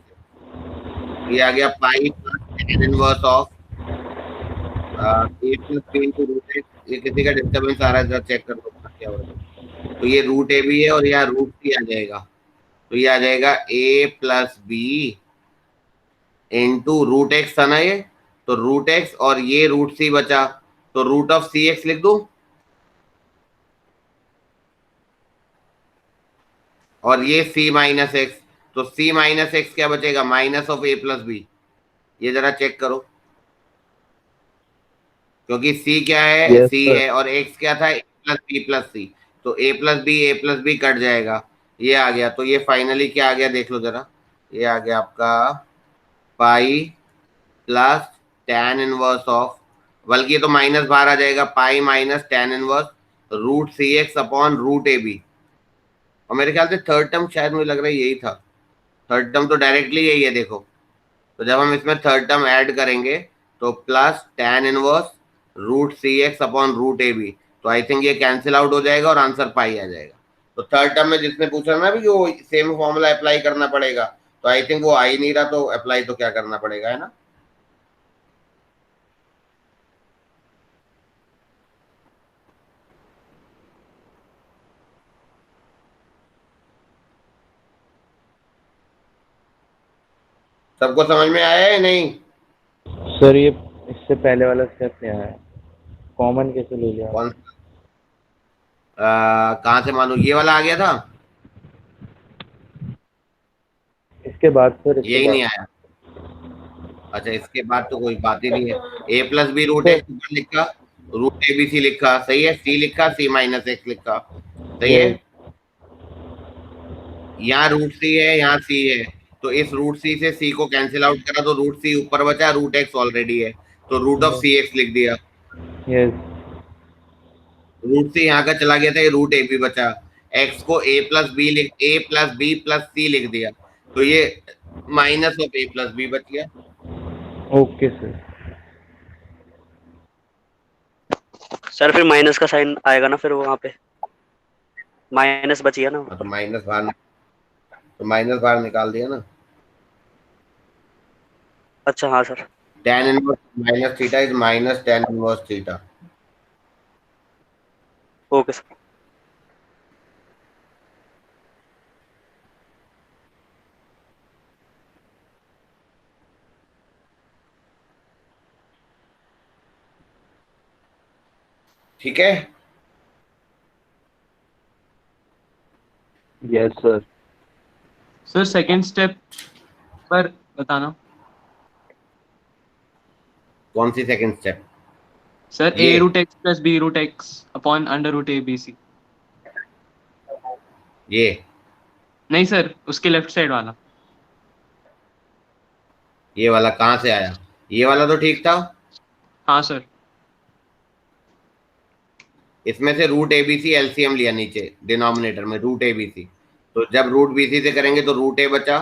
ये आ गया pi plus tan inverse of A plus B into root X. ये किसी का disturbance आ रहा है, जरा चेक कर लो क्या हो रहा है। तो ये रूट ए बी है और यहाँ रूट सी आ जाएगा, तो ये आ जाएगा A plus B into root X था ना ये, तो रूट एक्स और ये रूट सी बचा, तो रूट ऑफ सी एक्स लिख दूं, और ये c माइनस एक्स, तो c माइनस एक्स क्या बचेगा, minus of a plus B. ये जरा चेक करो, क्योंकि c क्या है, यस c सर है, और x क्या था, a प्लस बी प्लस सी, तो a प्लस बी कट जाएगा, ये आ गया। तो ये फाइनली क्या आ गया देख लो जरा, ये आ गया आपका pi plus tan inverse of, बल्कि ये तो माइनस बाहर आ जाएगा, pi minus tan inverse root C X upon root A B. और मेरे ख्याल से थर्ड टर्म शायद मुझे लग रहा है यही था, थर्ड टर्म तो डायरेक्टली यही है देखो। तो जब हम इसमें थर्ड टर्म ऐड करेंगे तो plus tan inverse root C X upon root A B, तो आई थिंक ये कैंसिल आउट हो जाएगा और आंसर पाई आ जाएगा। तो थर्ड टर्म में जिसने पूछा ना भी वो सेम फॉर्मूला अप्लाई करना पड़ेगा, तो आई थिंक वो आ ही नहीं रहा, तो अप्लाई तो क्या करना पड़ेगा, है ना। सबको समझ में आया है नहीं। सर ये इससे पहले वाला स्टेप नहीं आया, कॉमन कैसे ले लिया? कौन कहाँ से मालूम, ये वाला आ गया था, इसके बाद सर, इसके यही नहीं बाद आया। अच्छा इसके बाद तो कोई बात ही नहीं है, A plus B root sir X ऊपर लिखा, रूट ए बी सी लिखा, सही है, सी लिखा, सी माइनस एक्स लिखा, सही है। ये यहाँ रूट सी है, यहाँ सी है, तो इस रूट सी से सी को कैंसिल आउट करा तो रूट सी ऊपर बचा, रूट एक्स ऑलरेडी है, तो रूट ऑफ सी एक्स लिख दिया। यस रूट सी यहाँ का चला गया था, ये रूट ए बी बचा, एक्स को A plus B plus C लिख दिया, तो ये minus of A plus B बच गया। Okay sir. सर फिर माइनस का साइन आएगा ना फिर वहां पे, माइनस बची है ना। हाँ, तो माइनस बाहर निकाल दिया ना। अच्छा हाँ सर। tan inverse minus theta is minus tan inverse theta। Okay sir. ठीक है, yes sir sir second step पर बताना। कौन सी सेकंड स्टेप? सर ये a root X plus b root X upon under root A B C. ये नहीं sir, उसके लेफ्ट साइड वाला। ये वाला कहाँ से आया, ये वाला तो ठीक था, हाँ सर। इसमें से रूट एबीसी एलसीएम लिया नीचे डिनोमिनेटर में, रूट एबीसी, तो जब रूट बीसी से करेंगे तो रूट ए बचा,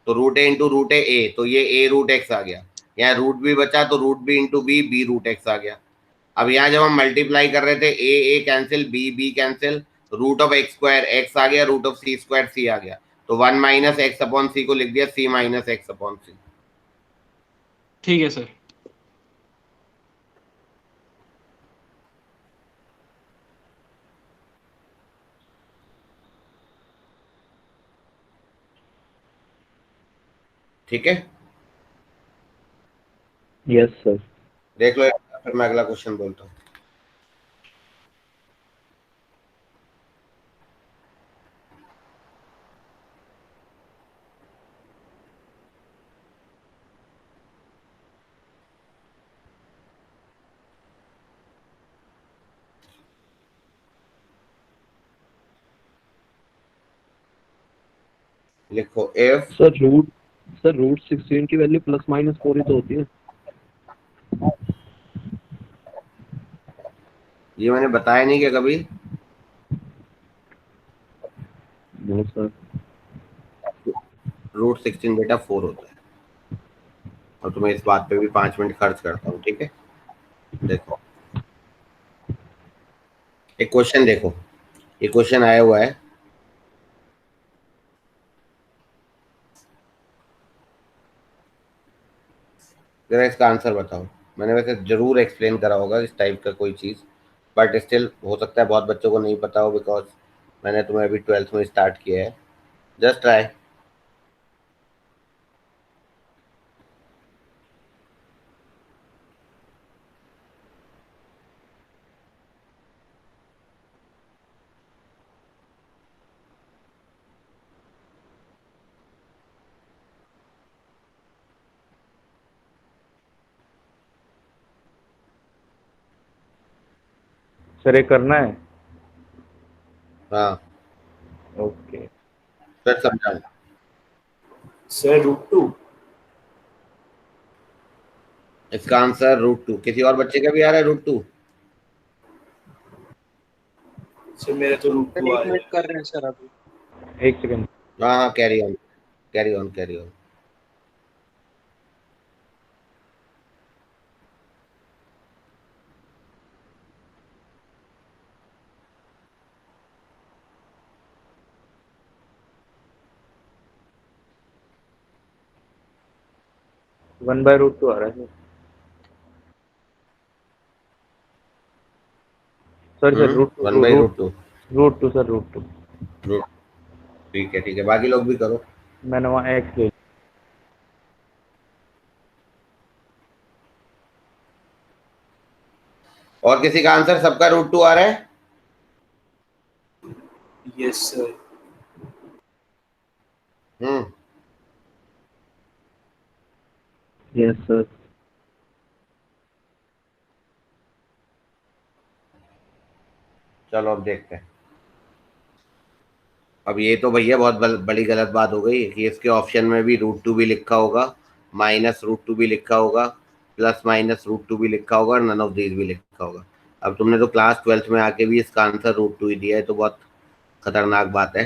तो रूट ए इंटू रूट ए, तो ये ए रूट एक्स आ गया, यहाँ रूट बी बचा तो root B into B root X आ गया। अब यहाँ जब हम मल्टीप्लाई कर रहे थे A cancel, B cancel, root of x square X आ गया, root of C square C आ गया, तो 1 माइनस एक्स अपॉन सी को लिख दिया सी माइनस एक्स अपॉन सी। ठीक है सर। ठीक है, यस सर देख लो, फिर मैं अगला क्वेश्चन बोलता हूँ। लिखो इफ सर रूट 16 की वैल्यू +-4 ही तो होती है। ये मैंने बताया नहीं क्या कभी? No sir. रूट 16 बेटा 4 होता है, और तुम्हें इस बात पे भी 5 मिनट खर्च करता हूँ, ठीक है? देखो एक क्वेश्चन देखो, ये क्वेश्चन आया हुआ है, जरा इसका आंसर बताओ। मैंने वैसे जरूर एक्सप्लेन करा होगा इस टाइप का कोई चीज, बट स्टिल हो सकता है बहुत बच्चों को नहीं पता हो, बिकॉज मैंने तुम्हें अभी 12th में स्टार्ट किया है। Just try. सर ये करना है? हाँ ओके सर समझाऊं? सर √2। इसका आंसर √2। किसी और बच्चे का भी आ रहा है √2? सर मेरा तो सर √2 एक आया मिनट है। कर रहे हैं सर अभी। 1 सेकंड। हाँ हाँ, carry on carry on carry on. One by √2 आ रहा है sir. Sir one by √2। √2 sir √2। ठीक है ठीक है, बाकी लोग भी करो। मैंने वहाँ एक्स ले और किसी का आंसर सबका √2 आ रहा है? Yes sir. Yes sir. चलो अब देखते हैं। अब ये तो भैया बहुत बड़ी गलत बात हो गई कि इसके ऑप्शन में भी √2 भी लिखा होगा, -√2 भी लिखा होगा, +-√2 भी लिखा होगा, और नन ऑफ दीज भी लिखा होगा। अब तुमने तो क्लास 12th में आके भी इसका आंसर √2 ही दिया है, तो बहुत खतरनाक बात है।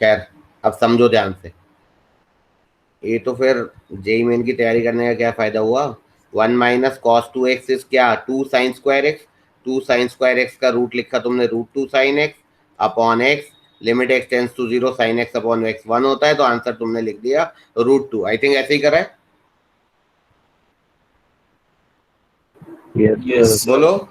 खैर अब समझो ध्यान से, ये तो फिर जेई मेन की तैयारी करने का क्या फायदा हुआ? 1 - cos2x इज क्या? 2sin²x। 2sin²x का रूट लिखा तुमने √2 sin x अपॉन x, limit x tends to 0 sin x अपॉन x 1 होता है, तो आंसर तुमने लिख दिया √2। आई थिंक ऐसे ही करा है। Yes sir. बोलो।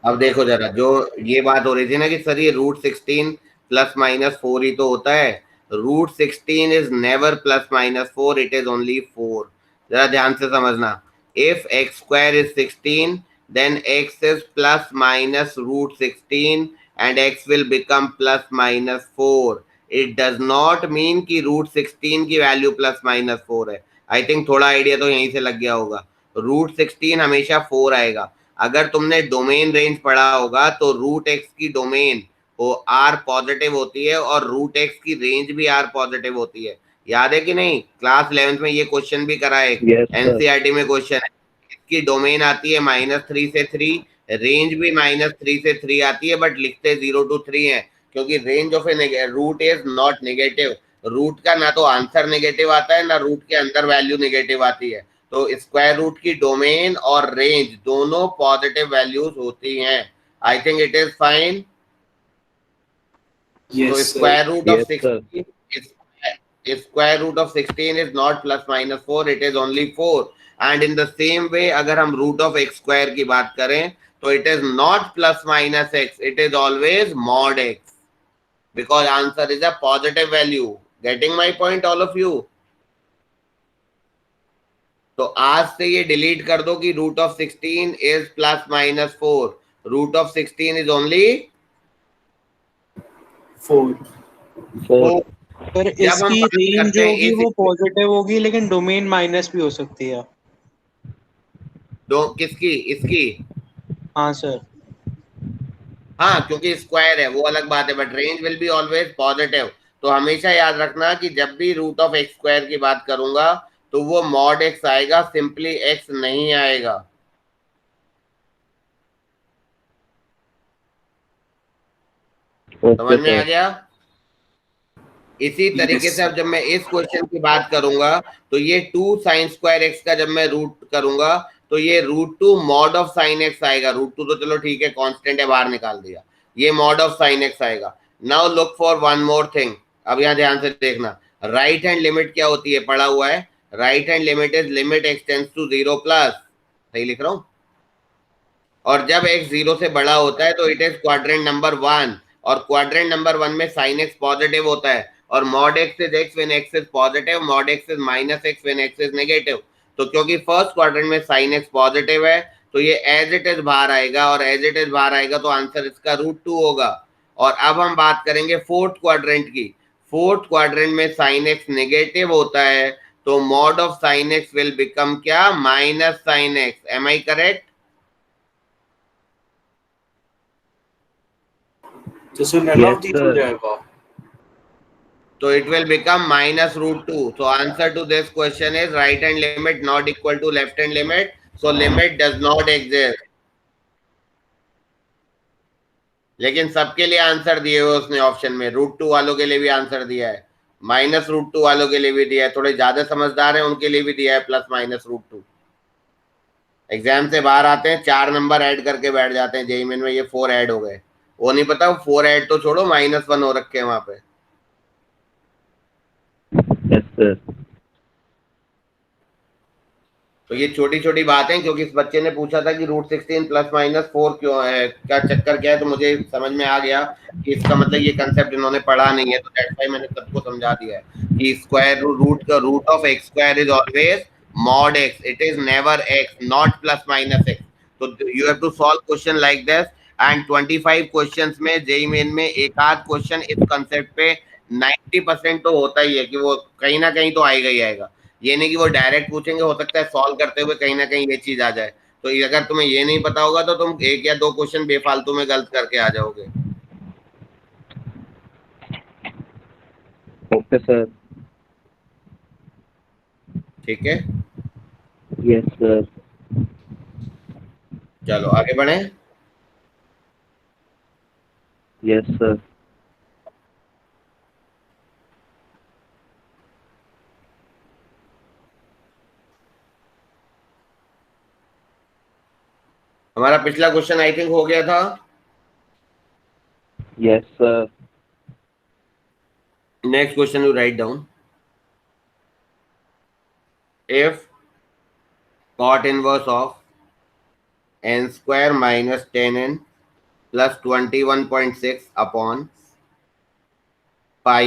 अब देखो जरा, जो ये बात हो रही थी ना कि सर ये √16 +-4 ही तो होता है, √16 is never +-4, it is only 4। जरा ध्यान से समझना, if x² is 16 then x is +-√16 and x will become +-4। it does not mean कि √16 की वैल्यू +-4 है। आई थिंक थोड़ा आइडिया तो यहीं से लग गया होगा। √16 हमेशा 4 आएगा। अगर तुमने डोमेन रेंज पढ़ा होगा तो √x की डोमेन वो r पॉजिटिव होती है और √x की रेंज भी r पॉजिटिव होती है। याद है कि नहीं? क्लास 11th में ये क्वेश्चन भी करा है, एनसीईआरटी में क्वेश्चन है। इसकी डोमेन आती है -3 से 3, रेंज भी -3 से 3 आती है, बट लिखते 0 to 3 है, क्योंकि range of A root is not negative. Root का ना तो आंसर नेगेटिव आता है, ना रूट के अंदर वैल्यू नेगेटिव आती है। तो स्क्वायर रूट की डोमेन और रेंज दोनों पॉजिटिव वैल्यूज होती हैं। I think it is fine. तो square root of 16 square root of 16 is not +-4, it is only 4। and in the same way अगर हम root of x square की बात करें तो it is not +-x, it is always mod x, because answer is a positive value। getting my point all of you? तो आज से ये डिलीट कर दो कि √16 is +-4, √16 is only 4। पर जब हम इसकी बात रेंज करते हैं होगी वो पॉजिटिव होगी, लेकिन डोमेन माइनस भी हो सकती है। किसकी? इसकी? हाँ सर। हाँ, क्योंकि स्क्वायर है वो अलग बात है, but range will be always positive. तो हमेशा याद रखना कि जब भी रूट ऑफ एक्स स्क्वायर की बात करूंगा तो वो मॉड एक्स आएगा, सिंपली एक्स नहीं आएगा। समझ में आ गया? इसी तरीके से अब जब मैं इस क्वेश्चन की बात करूंगा तो ये 2 साइन स्क्वायर एक्स का जब मैं रूट करूंगा तो ये √2 मॉड ऑफ साइन एक्स आएगा। √2 तो चलो ठीक है, कांस्टेंट है, बाहर निकाल दिया, ये मॉड ऑफ साइन एक्स आएगा। Now look for one more thing, अब यहाँ ध्यान से देखना, राइट हैंड लिमिट क्या होती है, पढ़ा हुआ है, right hand limit is limit X tends to 0 plus, सही लिख रहा हूं, और जब x 0 से बड़ा होता है तो इट इज क्वाड्रेंट नंबर 1, और क्वाड्रेंट नंबर 1 में साइन x पॉजिटिव होता है, और mod x is x when x is positive, mod x is minus x when x is negative. तो क्योंकि फर्स्ट क्वाड्रेंट में साइन x पॉजिटिव है तो ये एज इट इज बाहर आएगा, और एज इट इज बाहर आएगा तो आंसर इसका √2 होगा। और अब हम बात करेंगे फोर्थ क्वाड्रेंट की। फोर्थ क्वाड्रेंट में साइन x नेगेटिव होता है तो mod of sine x will become क्या, minus sine x। Am I correct? तो नन ऑफ दीस हो जाएगा, So it will become minus √2. So answer to this question is right hand limit not equal to left hand limit. So limit does not exist. लेकिन सबके लिए answer दिए हुए उसने option में, √2 वालों के लिए भी आंसर दिया है, माइनस √2 वालों के लिए भी दिया है, थोड़े ज्यादा समझदार हैं उनके लिए भी दिया है प्लस माइनस √2। एग्जाम से बाहर आते हैं 4 नंबर ऐड करके बैठ जाते हैं, जेईई में ये 4 ऐड हो गए, वो नहीं पता 4 ऐड तो छोड़ो -1 हो रखे हैं वहां पे। Yes sir. तो ये छोटी छोटी बातें, क्योंकि इस बच्चे ने पूछा था कि √16 +-4 क्यों है, क्या चक्कर क्या है, तो मुझे समझ में आ गया कि इसका मतलब ये कंसेप्ट इन्होंने पढ़ा नहीं है, तो दैट्स व्हाई मैंने सबको समझा दिया है कि स्क्वायर रूट का root of x square is always mod x, it is never x, not +-x। तो you have to solve question like this, and 25 questions में जेईई मेन में एक आध क्वेश्चन इस कंसेप्ट पे 90% तो होता ही है कि वो कहीं ना कहीं तो आएगा ही आएगा। ये नहीं कि वो डायरेक्ट पूछेंगे, हो सकता है सॉल्व करते हुए कहीं ना कहीं ये चीज आ जाए। तो अगर तुम्हें ये नहीं पता होगा तो तुम 1 या 2 क्वेश्चन बेफालतू में गलत करके आ जाओगे। Okay sir. ठीक है, यस सर। चलो आगे बढ़े। Yes sir. हमारा पिछला क्वेश्चन आई थिंक हो गया था। Yes sir. Next question you write down, if cot inverse of n square minus 10n plus 21.6 upon pi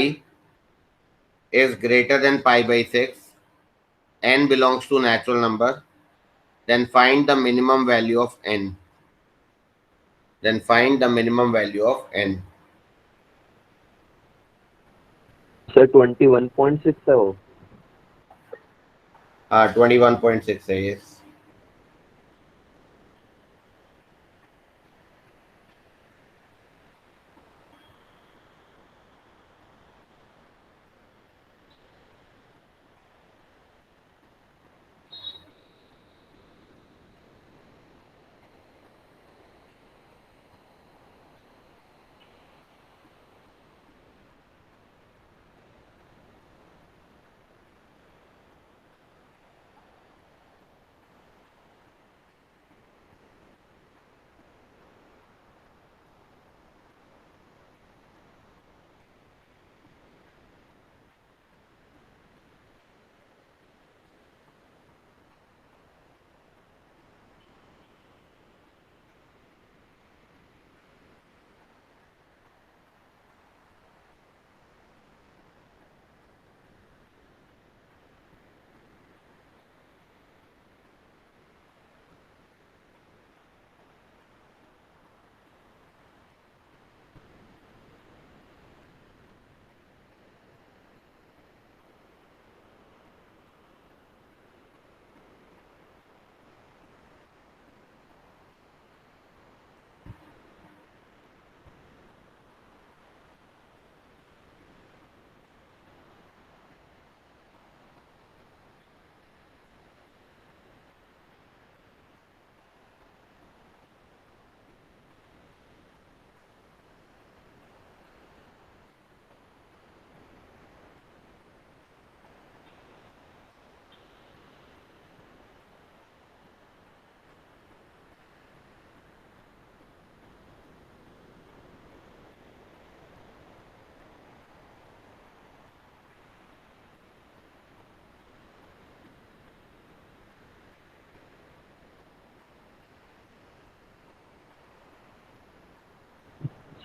is greater than pi by 6, n belongs to natural number, then find the minimum value of n. Then find the minimum value of n. Sir 21.6 है वो। 21.6 है, yes.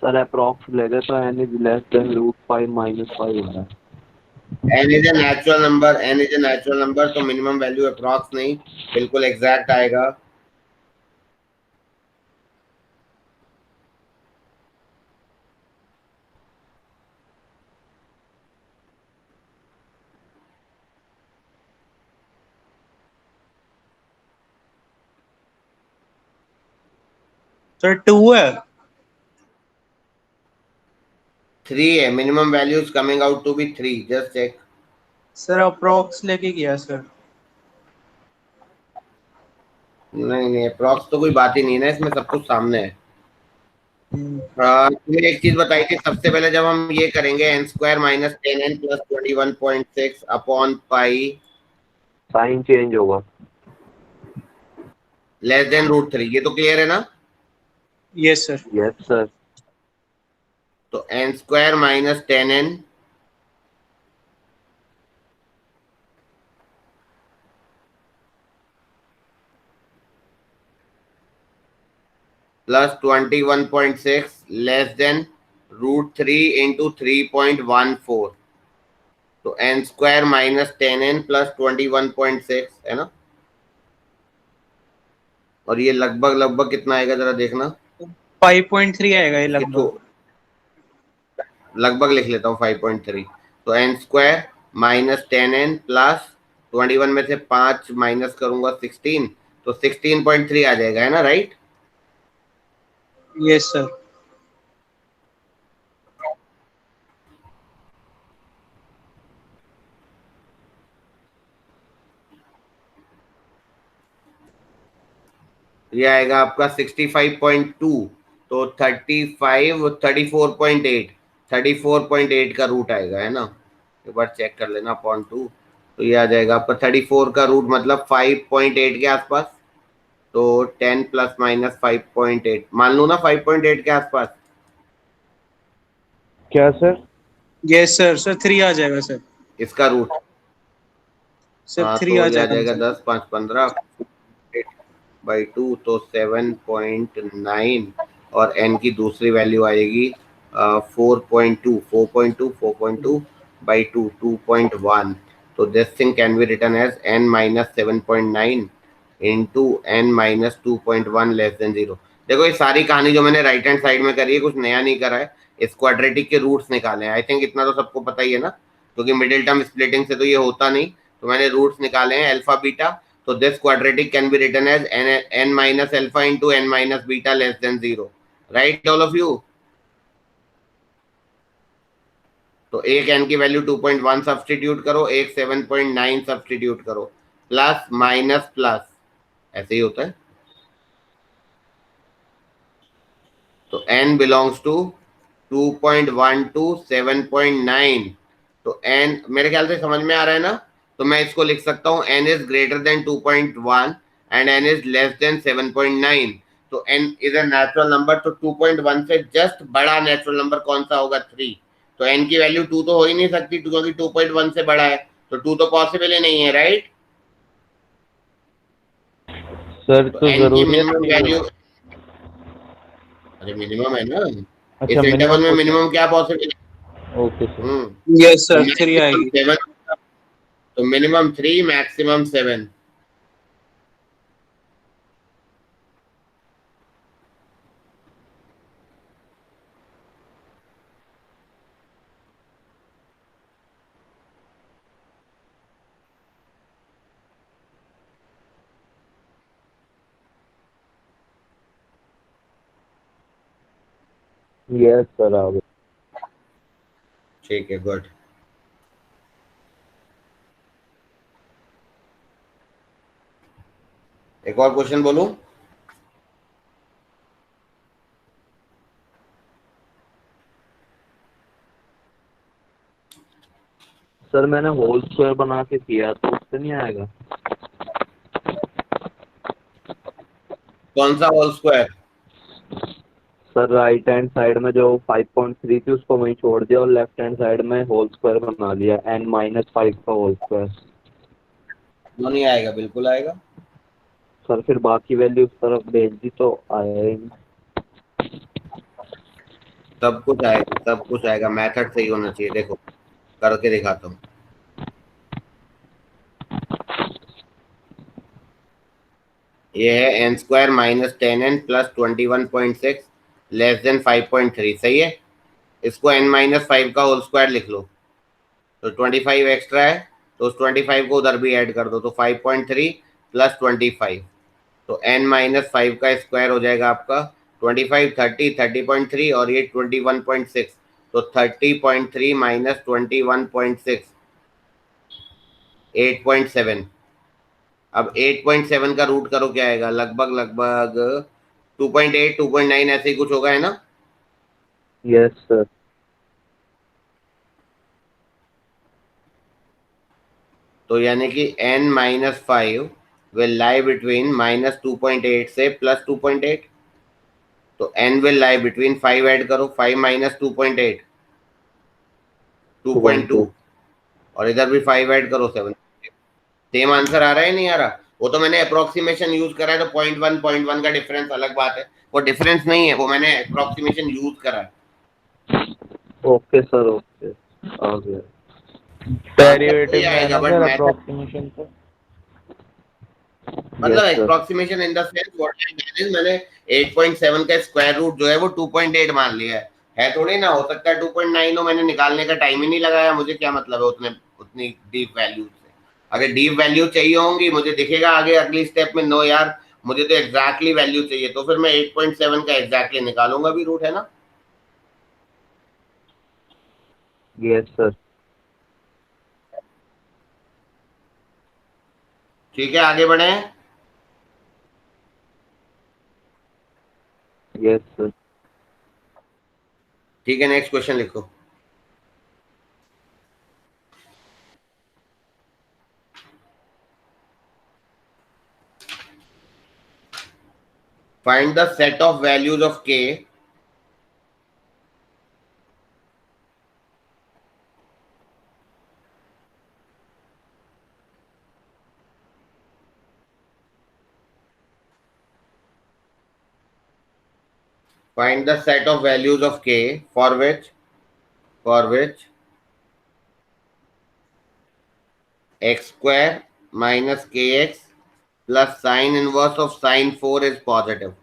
Sir approx लेगा तो n is less than √5 - 5 होगा। n is a natural number, n is a natural number, तो minimum value approx नहीं, बिल्कुल exact आएगा। सर 2 है। 3 है, minimum value is coming out to be 3, just check. Sir approx लेके किया सर। नहीं अप्रॉक्स तो कोई बात ही नहीं है, इसमें सब कुछ सामने है। तुमने एक चीज बताई थी सबसे पहले, जब हम ये करेंगे n² - 10n + 21.6 upon pi sine change होगा। लेस देन √3, ये तो क्लियर है ना? Yes sir. Yes sir. तो n² - 10n plus 21.6 less than √3 into 3.14, तो n² - 10n plus 21.6 है ना? और ये लगभग कितना आएगा जरा देखना। 5.3 आएगा ये लगभग। लगभग लिख लेता हूँ 5.3। तो n² - 10n प्लस 21 में से 5 माइनस करूंगा 16, तो 16.3 आ जाएगा, है ना? राइट? Yes sir. ये आएगा आपका 65.2, तो 34.8 का रूट आएगा, है ना? एक बार चेक कर लेना अपॉन 2, तो ये आ जाएगा आपका 34 का रूट मतलब 5.8 के आसपास। तो 10 प्लस माइनस 5.8 मान लो ना, 5.8 के आसपास। क्या सर? Yes sir. सर 3 आ जाएगा सर। इसका रूट सर 3 तो आ ये आ जाएगा जाएगा सर। 10 5 15 8/2, तो 7.9, और n की दूसरी वैल्यू आएगी 4.2 4.2 2.1, तो this thing can be written as n - 7.9 into n - 2.1 less than 0। देखो ये सारी कहानी जो मैंने राइट हैंड साइड में करी है, कुछ नया नहीं करा है। इस क्वाड्रेटिक के रूट्स निकाले हैं, आई थिंक इतना तो सबको पता ही है ना, क्योंकि मिडिल टर्म स्प्लिटिंग से तो ये होता नहीं। तो मैंने रूट्स निकाले हैं अल्फा बीटा, तो this quadratic can be written as n minus alpha into n minus beta less than 0, right all of you? तो एक n की वैल्यू 2.1 सब्स्टिट्यूट करो, एक 7.9 सब्स्टिट्यूट करो, प्लस माइनस प्लस, ऐसे ही होता है। तो n बिलोंग्स टू 2.1 to 7.9, तो n मेरे ख्याल से समझ में आ रहा है ना? तो मैं इसको लिख सकता हूँ n is greater then 2.1 and n is less than 7.9। तो n is a natural number, तो 2.1 से जस्ट बड़ा नेचुरल नंबर कौन सा होगा? 3। तो n की वैल्यू 2 तो हो ही नहीं सकती, क्योंकि 2.1 से बड़ा है, तो 2 तो पॉसिबल ही नहीं है, राइट? सर तो तो n की जरूरी है मिनिमम 3 वैल्यू, हो? अरे मिनिमम है ना, अच्छा इस इंटरवल मिनिमम में होता मिनिमम क्या पॉसिबल है। Okay sir. है? यस तो सर 3 मैक्सिमम आएगी। 7, तो मिनिमम 3 मैक्सिमम 7। यस सर आ गए। ठीक है, गुड। एक और क्वेश्चन बोलूं? सर मैंने होल स्क्वायर बना के किया तो उससे नहीं आएगा? कौन सा whole square? Sir right hand side में जो 5.3 थी उसको वहीं छोड़ दिया और लेफ्ट हैंड साइड में होल स्क्वायर बना लिया, n-5 का होल स्क्वायर। वो नहीं आएगा, बिल्कुल आएगा। सर फिर बाकी वैल्यू उस तरफ भेज दी तो आएगा ही नहीं। सब कुछ आएगा, सब कुछ आएगा, मेथड सही होना चाहिए। देखो करके दिखाता हूँ। ये है n square minus 10n plus 21.6 less than 5.3, सही है। इसको n माइनस 5 का होल स्क्वायर लिख लो, तो 25 एक्स्ट्रा है, तो उस 25 को उधर भी ऐड कर दो, तो 5.3 प्लस 25, तो n माइनस 5 का स्क्वायर हो जाएगा आपका 25, 30, 30.3 और ये 21.6, तो 30.3 माइनस 21.6 8.7। अब 8.7 का रूट करो, क्या आएगा, लगभग लगभग 2.8 2.9 ऐसे ही कुछ होगा, है ना। Yes sir. तो यानी कि n minus 5 will lie between minus 2.8 से प्लस 2.8, तो n will lie between 5 add करो, 5 माइनस 2.8 2.2 2.2। और इधर भी 5 ऐड करो 7। सेम आंसर आ रहा है नहीं आ रहा। वो तो मैंने अप्रोक्सीमेशन यूज करा है, तो 0.1 का डिफरेंस अलग बात है, वो डिफरेंस नहीं है, वो मैंने अप्रोक्सीमेशन यूज करा है। ओके सर, ओके, आ गया। आंसर वही डेरिवेटिव में है आएगा ना बट सर मेथड, अप्रोक्सीमेशन तो। मतलब yes sir. Approximation in the sense what I done is मैंने 8.7 का स्क्वायर रूट जो है वो 2.8 मान लिया है थोड़ी ना, हो सकता है 2.9 हो, मैंने निकालने का टाइम ही नहीं लगाया, मुझे क्या मतलब है उतने उतनी डीप वैल्यू से। अगर डीप वैल्यू चाहिए होंगी, मुझे दिखेगा आगे अगली स्टेप में, नो यार मुझे तो एग्जैक्टली वैल्यू चाहिए, तो फिर मैं 8.7 का एग्जैक्टली निकालूंगा भी रूट, है ना। Yes sir. ठीक है, आगे बढ़े। Yes sir. ठीक है, नेक्स्ट क्वेश्चन लिखो। Find the set of values of k find the set of values of k for which x square minus kx plus sine inverse of sine 4 is positive.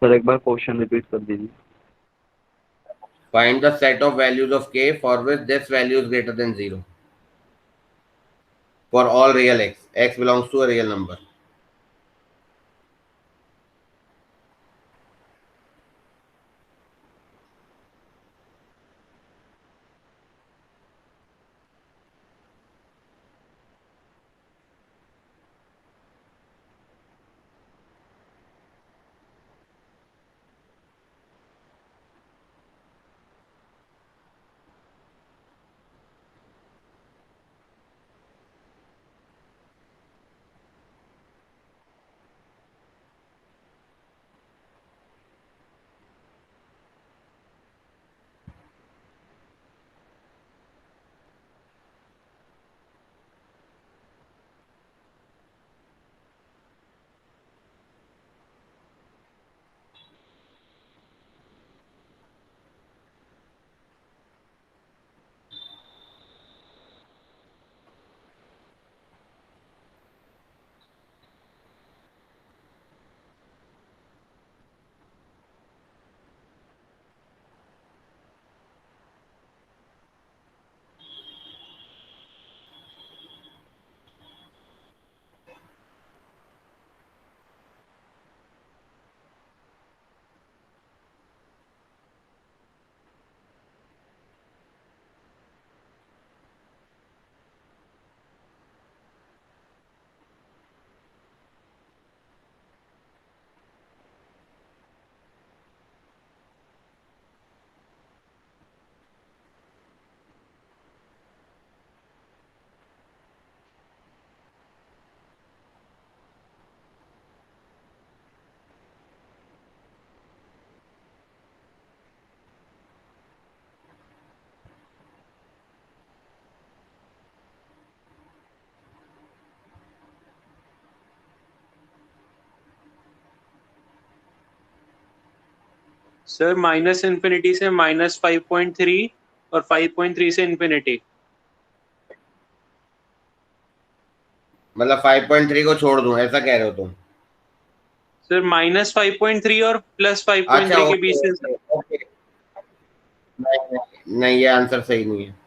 Sir एक बार question repeat कर दीजिए। Find the set of values of k for which this value is greater than 0 for all real x belongs to a real number. Sir minus infinity से -5.3 और 5.3 से infinity. मतलब 5.3 को छोड़ दूं, ऐसा कह रहे हो तुम? सर -5.3 और अच्छा +5.3 के ओके बीच से। ओके ओके, नहीं नहीं, ये आंसर सही नहीं है।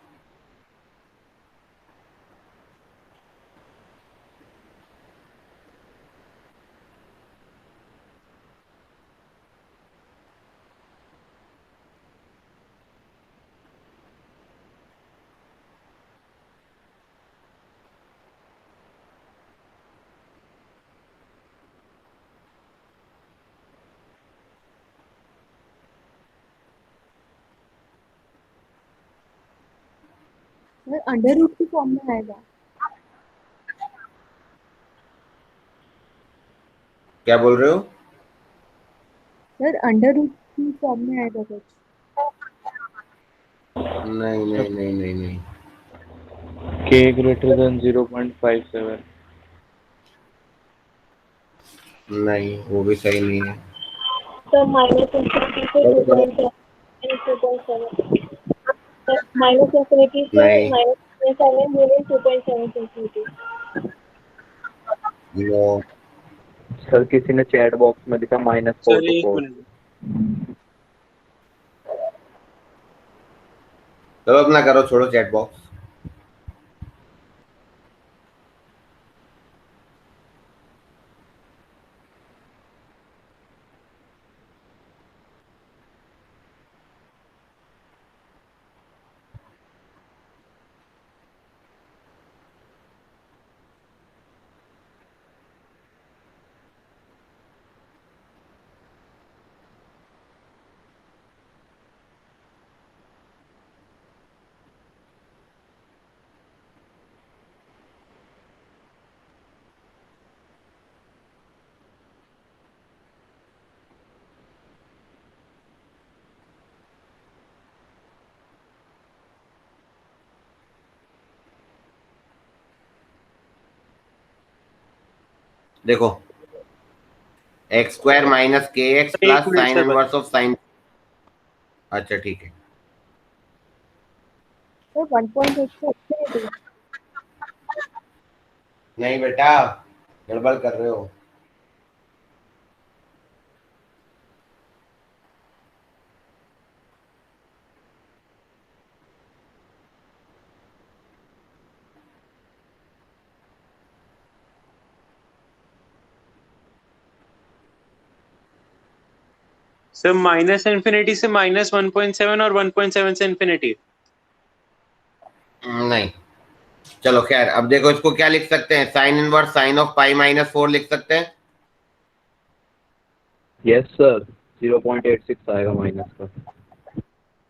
सर अंडर रूट की फॉर्म में आएगा। क्या बोल रहे हो? सर अंडर रूट की फॉर्म में आएगा कुछ। नहीं नहीं नहीं नहीं नहीं, k greater than 0.57। नहीं वो भी सही नहीं है। सर माइनस इन्फिनिटी से 2.7 माइनस इन्फिनिटी से नहीं -7 यूनिट 2.7 इन्फिनिटी। नो, सर किसी ने चैट बॉक्स में लिखा -4 सर to 1 4। मिनट। चलो अपना करो, छोड़ो चैट बॉक्स। देखो, x² माइनस के एक्स एक plus minute sine sir inverse of sine. अच्छा ठीक है। सर 1.8 से इन्फिनिटी। नहीं बेटा, गड़बड़ कर रहे हो। सर माइनस इन्फिनिटी से -1.7 और 1.7 से इन्फिनिटी। नहीं, चलो खैर, अब देखो इसको क्या लिख सकते हैं, साइन इनवर्स साइन ऑफ π-4 लिख सकते हैं। यस सर, 0.86 आएगा माइनस का।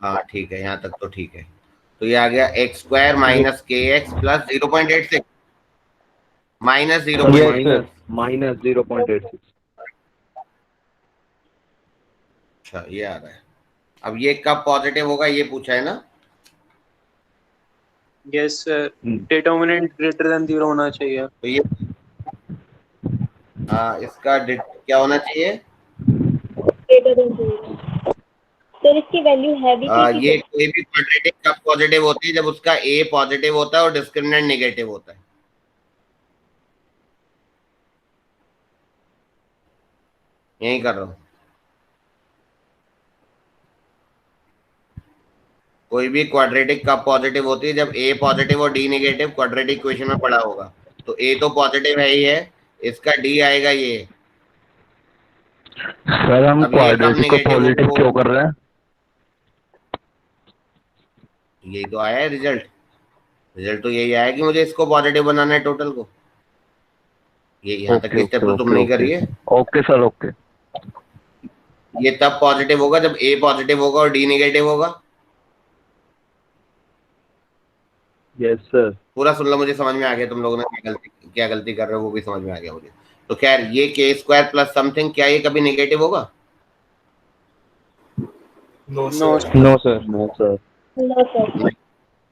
हाँ ठीक है, यहाँ तक तो ठीक है। तो ये आ गया x² माइनस के x plus 0.86 minus Yes, sir. 0.86। -0.86। अच्छा ये आ रहा है। अब ये कब पॉजिटिव होगा ये पूछा है ना? Yes sir, determinant greater than 0 होना चाहिए। तो ये इसका क्या होना चाहिए? Greater than 0। सर इसकी वैल्यू है भी थी ये कोई भी क्वाड्रेटिक कब पॉजिटिव होती है? जब उसका a पॉजिटिव होता है और डिस्क्रिमिनेंट नेगेटिव होता है। यही कर रहा हूँ। कोई भी क्वाड्रेटिक कब पॉजिटिव होती है? जब a पॉजिटिव और d नेगेटिव। क्वाड्रेटिक इक्वेशन में पढ़ा होगा। तो a तो पॉजिटिव है ही है, इसका d आएगा ये। सर हम अब ये कब क्वाड्रेटिक को नेगेटिव पॉजिटिव क्यों कर रहे हैं? यही तो आया है रिजल्ट। रिजल्ट तो यही आया कि मुझे इसको पॉजिटिव बनाना है टोटल को। ये यहाँ तक ओके की स्टेप ओके तो तुम ओके नहीं ओके करिए। Okay sir okay. ये तब पॉजिटिव होगा जब a पॉजिटिव होगा और d नेगेटिव होगा। Yes sir. पूरा सुन लो, मुझे समझ में आ गया तुम लोगों ने क्या गलती कर रहे हो, वो भी समझ में आ गया मुझे। तो खैर ये k² प्लस समथिंग, क्या ये कभी नेगेटिव होगा? No no sir. No sir. No sir. No sir.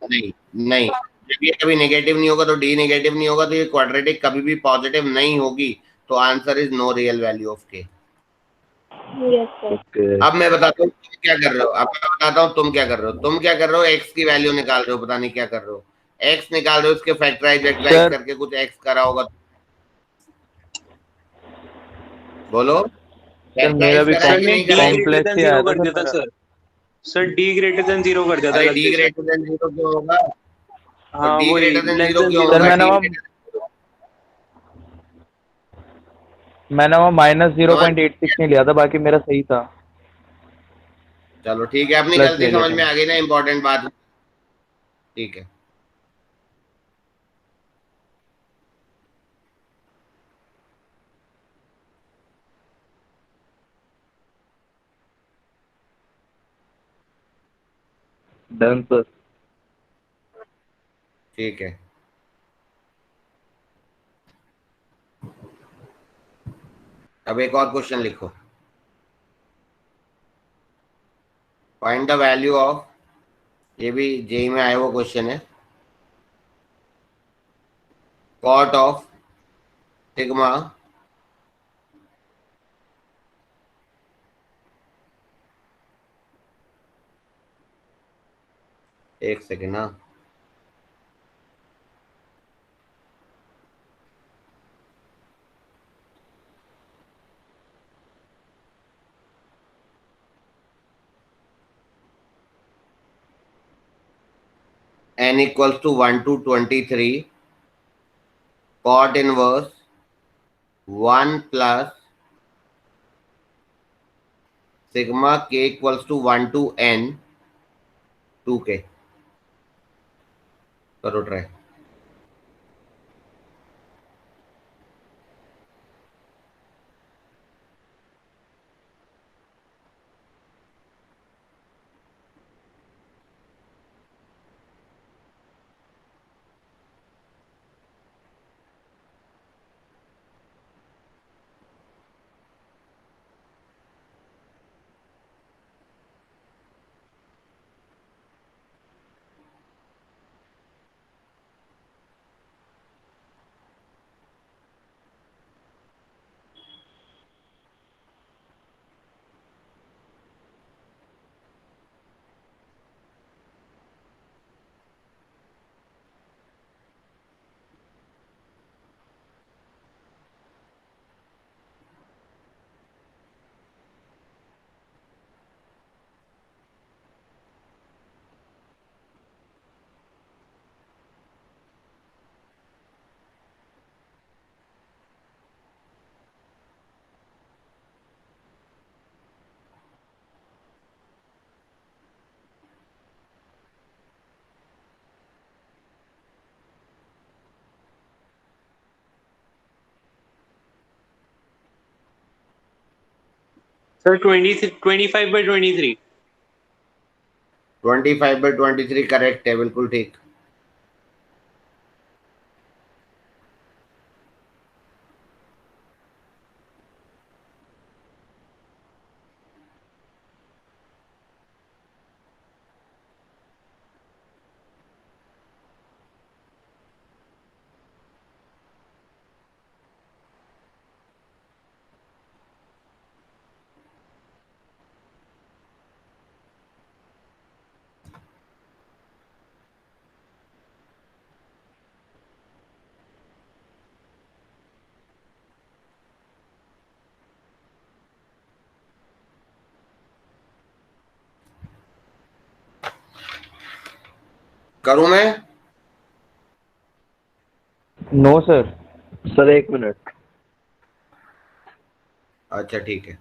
नहीं नहीं, जब ये कभी नेगेटिव नहीं होगा तो d नेगेटिव नहीं होगा, तो ये क्वाड्रेटिक कभी भी पॉजिटिव नहीं होगी। तो answer is no real value of k। Yes, sir. Okay अब मैं बताता हूँ तुम क्या कर रहे हो, अब मैं बताता हूँ तुम क्या कर रहे हो। तुम क्या कर रहे हो, एक्स की वैल्यू निकाल रहे हो, पता नहीं क्या कर रहे हो, एक्स निकाल रहे हो, उसके फैक्टराइज सर करके कुछ एक्स करा होगा, बोलो सर मेरा फैक्टराइज भी करा है सर कि ने नहीं डी करा है? ग्रेटर कॉम्प्लेक्स देन ही आया जीरो था कर सर दिया था मेरा। Sir. Sir D greater than zero कर दिया था अरे डी गलती से। ग्रेटर देन जीरो क्यों होगा, तो हाँ डी वही, greater than less zero than क्यों जीरो सर होगा, कर मैंने डी दिया। वहाँ मैंने वहाँ माइनस समझ, 0.86 नहीं लिया था, बाकी मेरा सही था। चलो ठीक है, अपनी प्लस गलती ले लिया समझ था में मैं। आ गई ना, इंपॉर्टेंट बात, ठीक है। Done sir. ठीक है, अब एक और क्वेश्चन लिखो, फाइंड द वैल्यू ऑफ, ये भी जेई में आया हुआ क्वेश्चन है, कॉट ऑफ सिग्मा एक सेकेंड ना, n equals to 1 to 23 cot inverse 1 plus sigma k equals to 1 to n 2k, करो ट्राई। सर 25/23। 25/23 करेक्ट है, बिल्कुल ठीक। करूं मैं? No sir. सर एक मिनट। अच्छा ठीक है,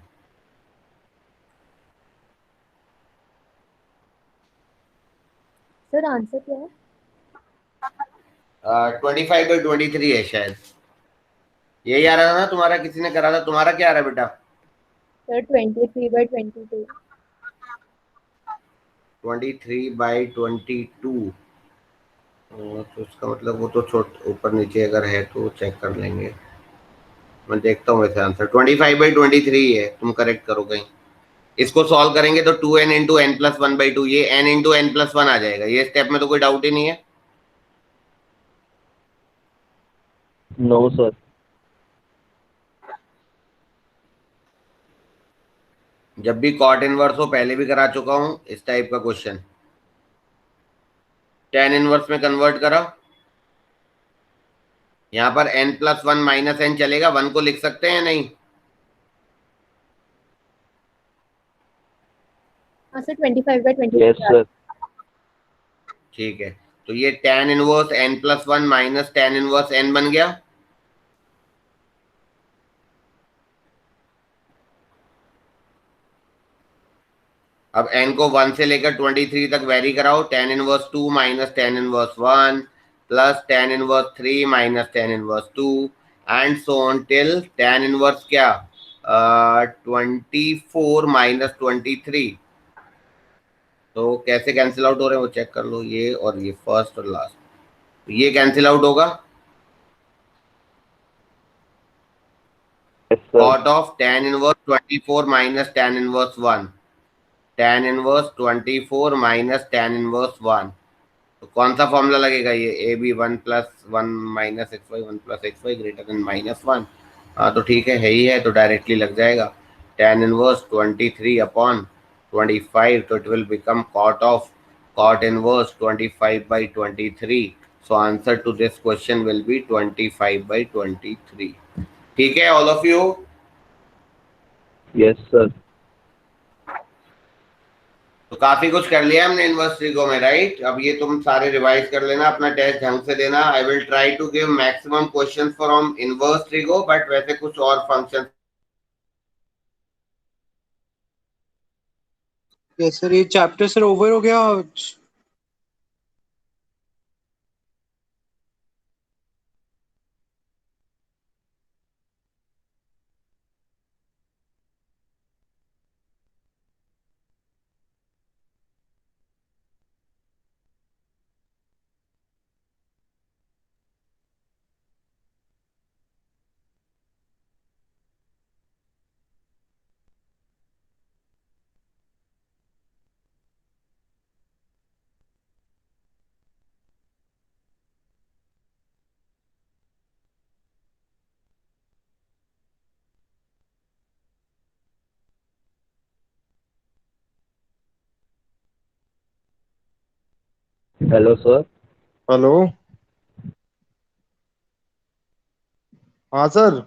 सर आंसर क्या है? 25/23 है शायद, यही आ रहा था ना तुम्हारा, किसी ने करा था, तुम्हारा क्या आ रहा है बेटा? सर 23/22। 23/22, तो इसका मतलब वो तो छोट ऊपर नीचे अगर है तो चेक कर लेंगे, मैं देखता हूँ वैसे आंसर 25/23 है, तुम करेक्ट करो कहीं। इसको सॉल्व करेंगे तो 2n इंटू एन प्लस 1/2, ये n इंटू एन प्लस 1 आ जाएगा, ये स्टेप में तो कोई डाउट ही नहीं है। No sir. जब भी कॉट इनवर्स हो, पहले भी करा चुका हूं इस टाइप का क्वेश्चन, टेन इनवर्स में कन्वर्ट करा। यहाँ पर n+1 माइनस n चलेगा, 1 को लिख सकते हैं नहीं? हाँ सर 25/25 यस सर। ठीक है, तो ये tan inverse n+1 minus tan inverse n बन गया। अब n को 1 से लेकर 23 तक वेरी कराओ, tan inverse 2 minus tan inverse 1 plus tan inverse 3 minus tan inverse 2 and so on till tan inverse क्या 24 माइनस 23। तो कैसे कैंसिल आउट हो रहे हैं वो चेक कर लो, ये और ये फर्स्ट और लास्ट, तो ये कैंसिल आउट होगा। Yes sir. Cot of tan inverse 24 minus tan inverse 1, tan inverse 24 minus tan inverse 1, तो कौन सा फॉर्मूला लगेगा? ये A B 1+1 minus x y 1+xy greater than -1। हाँ तो ठीक है ही है, तो डायरेक्टली लग जाएगा tan इनवर्स 23/25, तो it will become cot inverse 25/23। So answer to this question will be 25/23। ठीक है all of you? Yes sir. तो काफी कुछ कर लिया हमने इनवर्स ट्रिगो में, राइट? अब ये तुम सारे रिवाइज कर लेना, अपना टेस्ट ढंग से देना। I will try to give maximum question from inverse trigo, but वैसे कुछ और फंक्शन। यस सर, ये चैप्टर सर ओवर हो गया आज। Hello sir. हेलो। हाँ सर।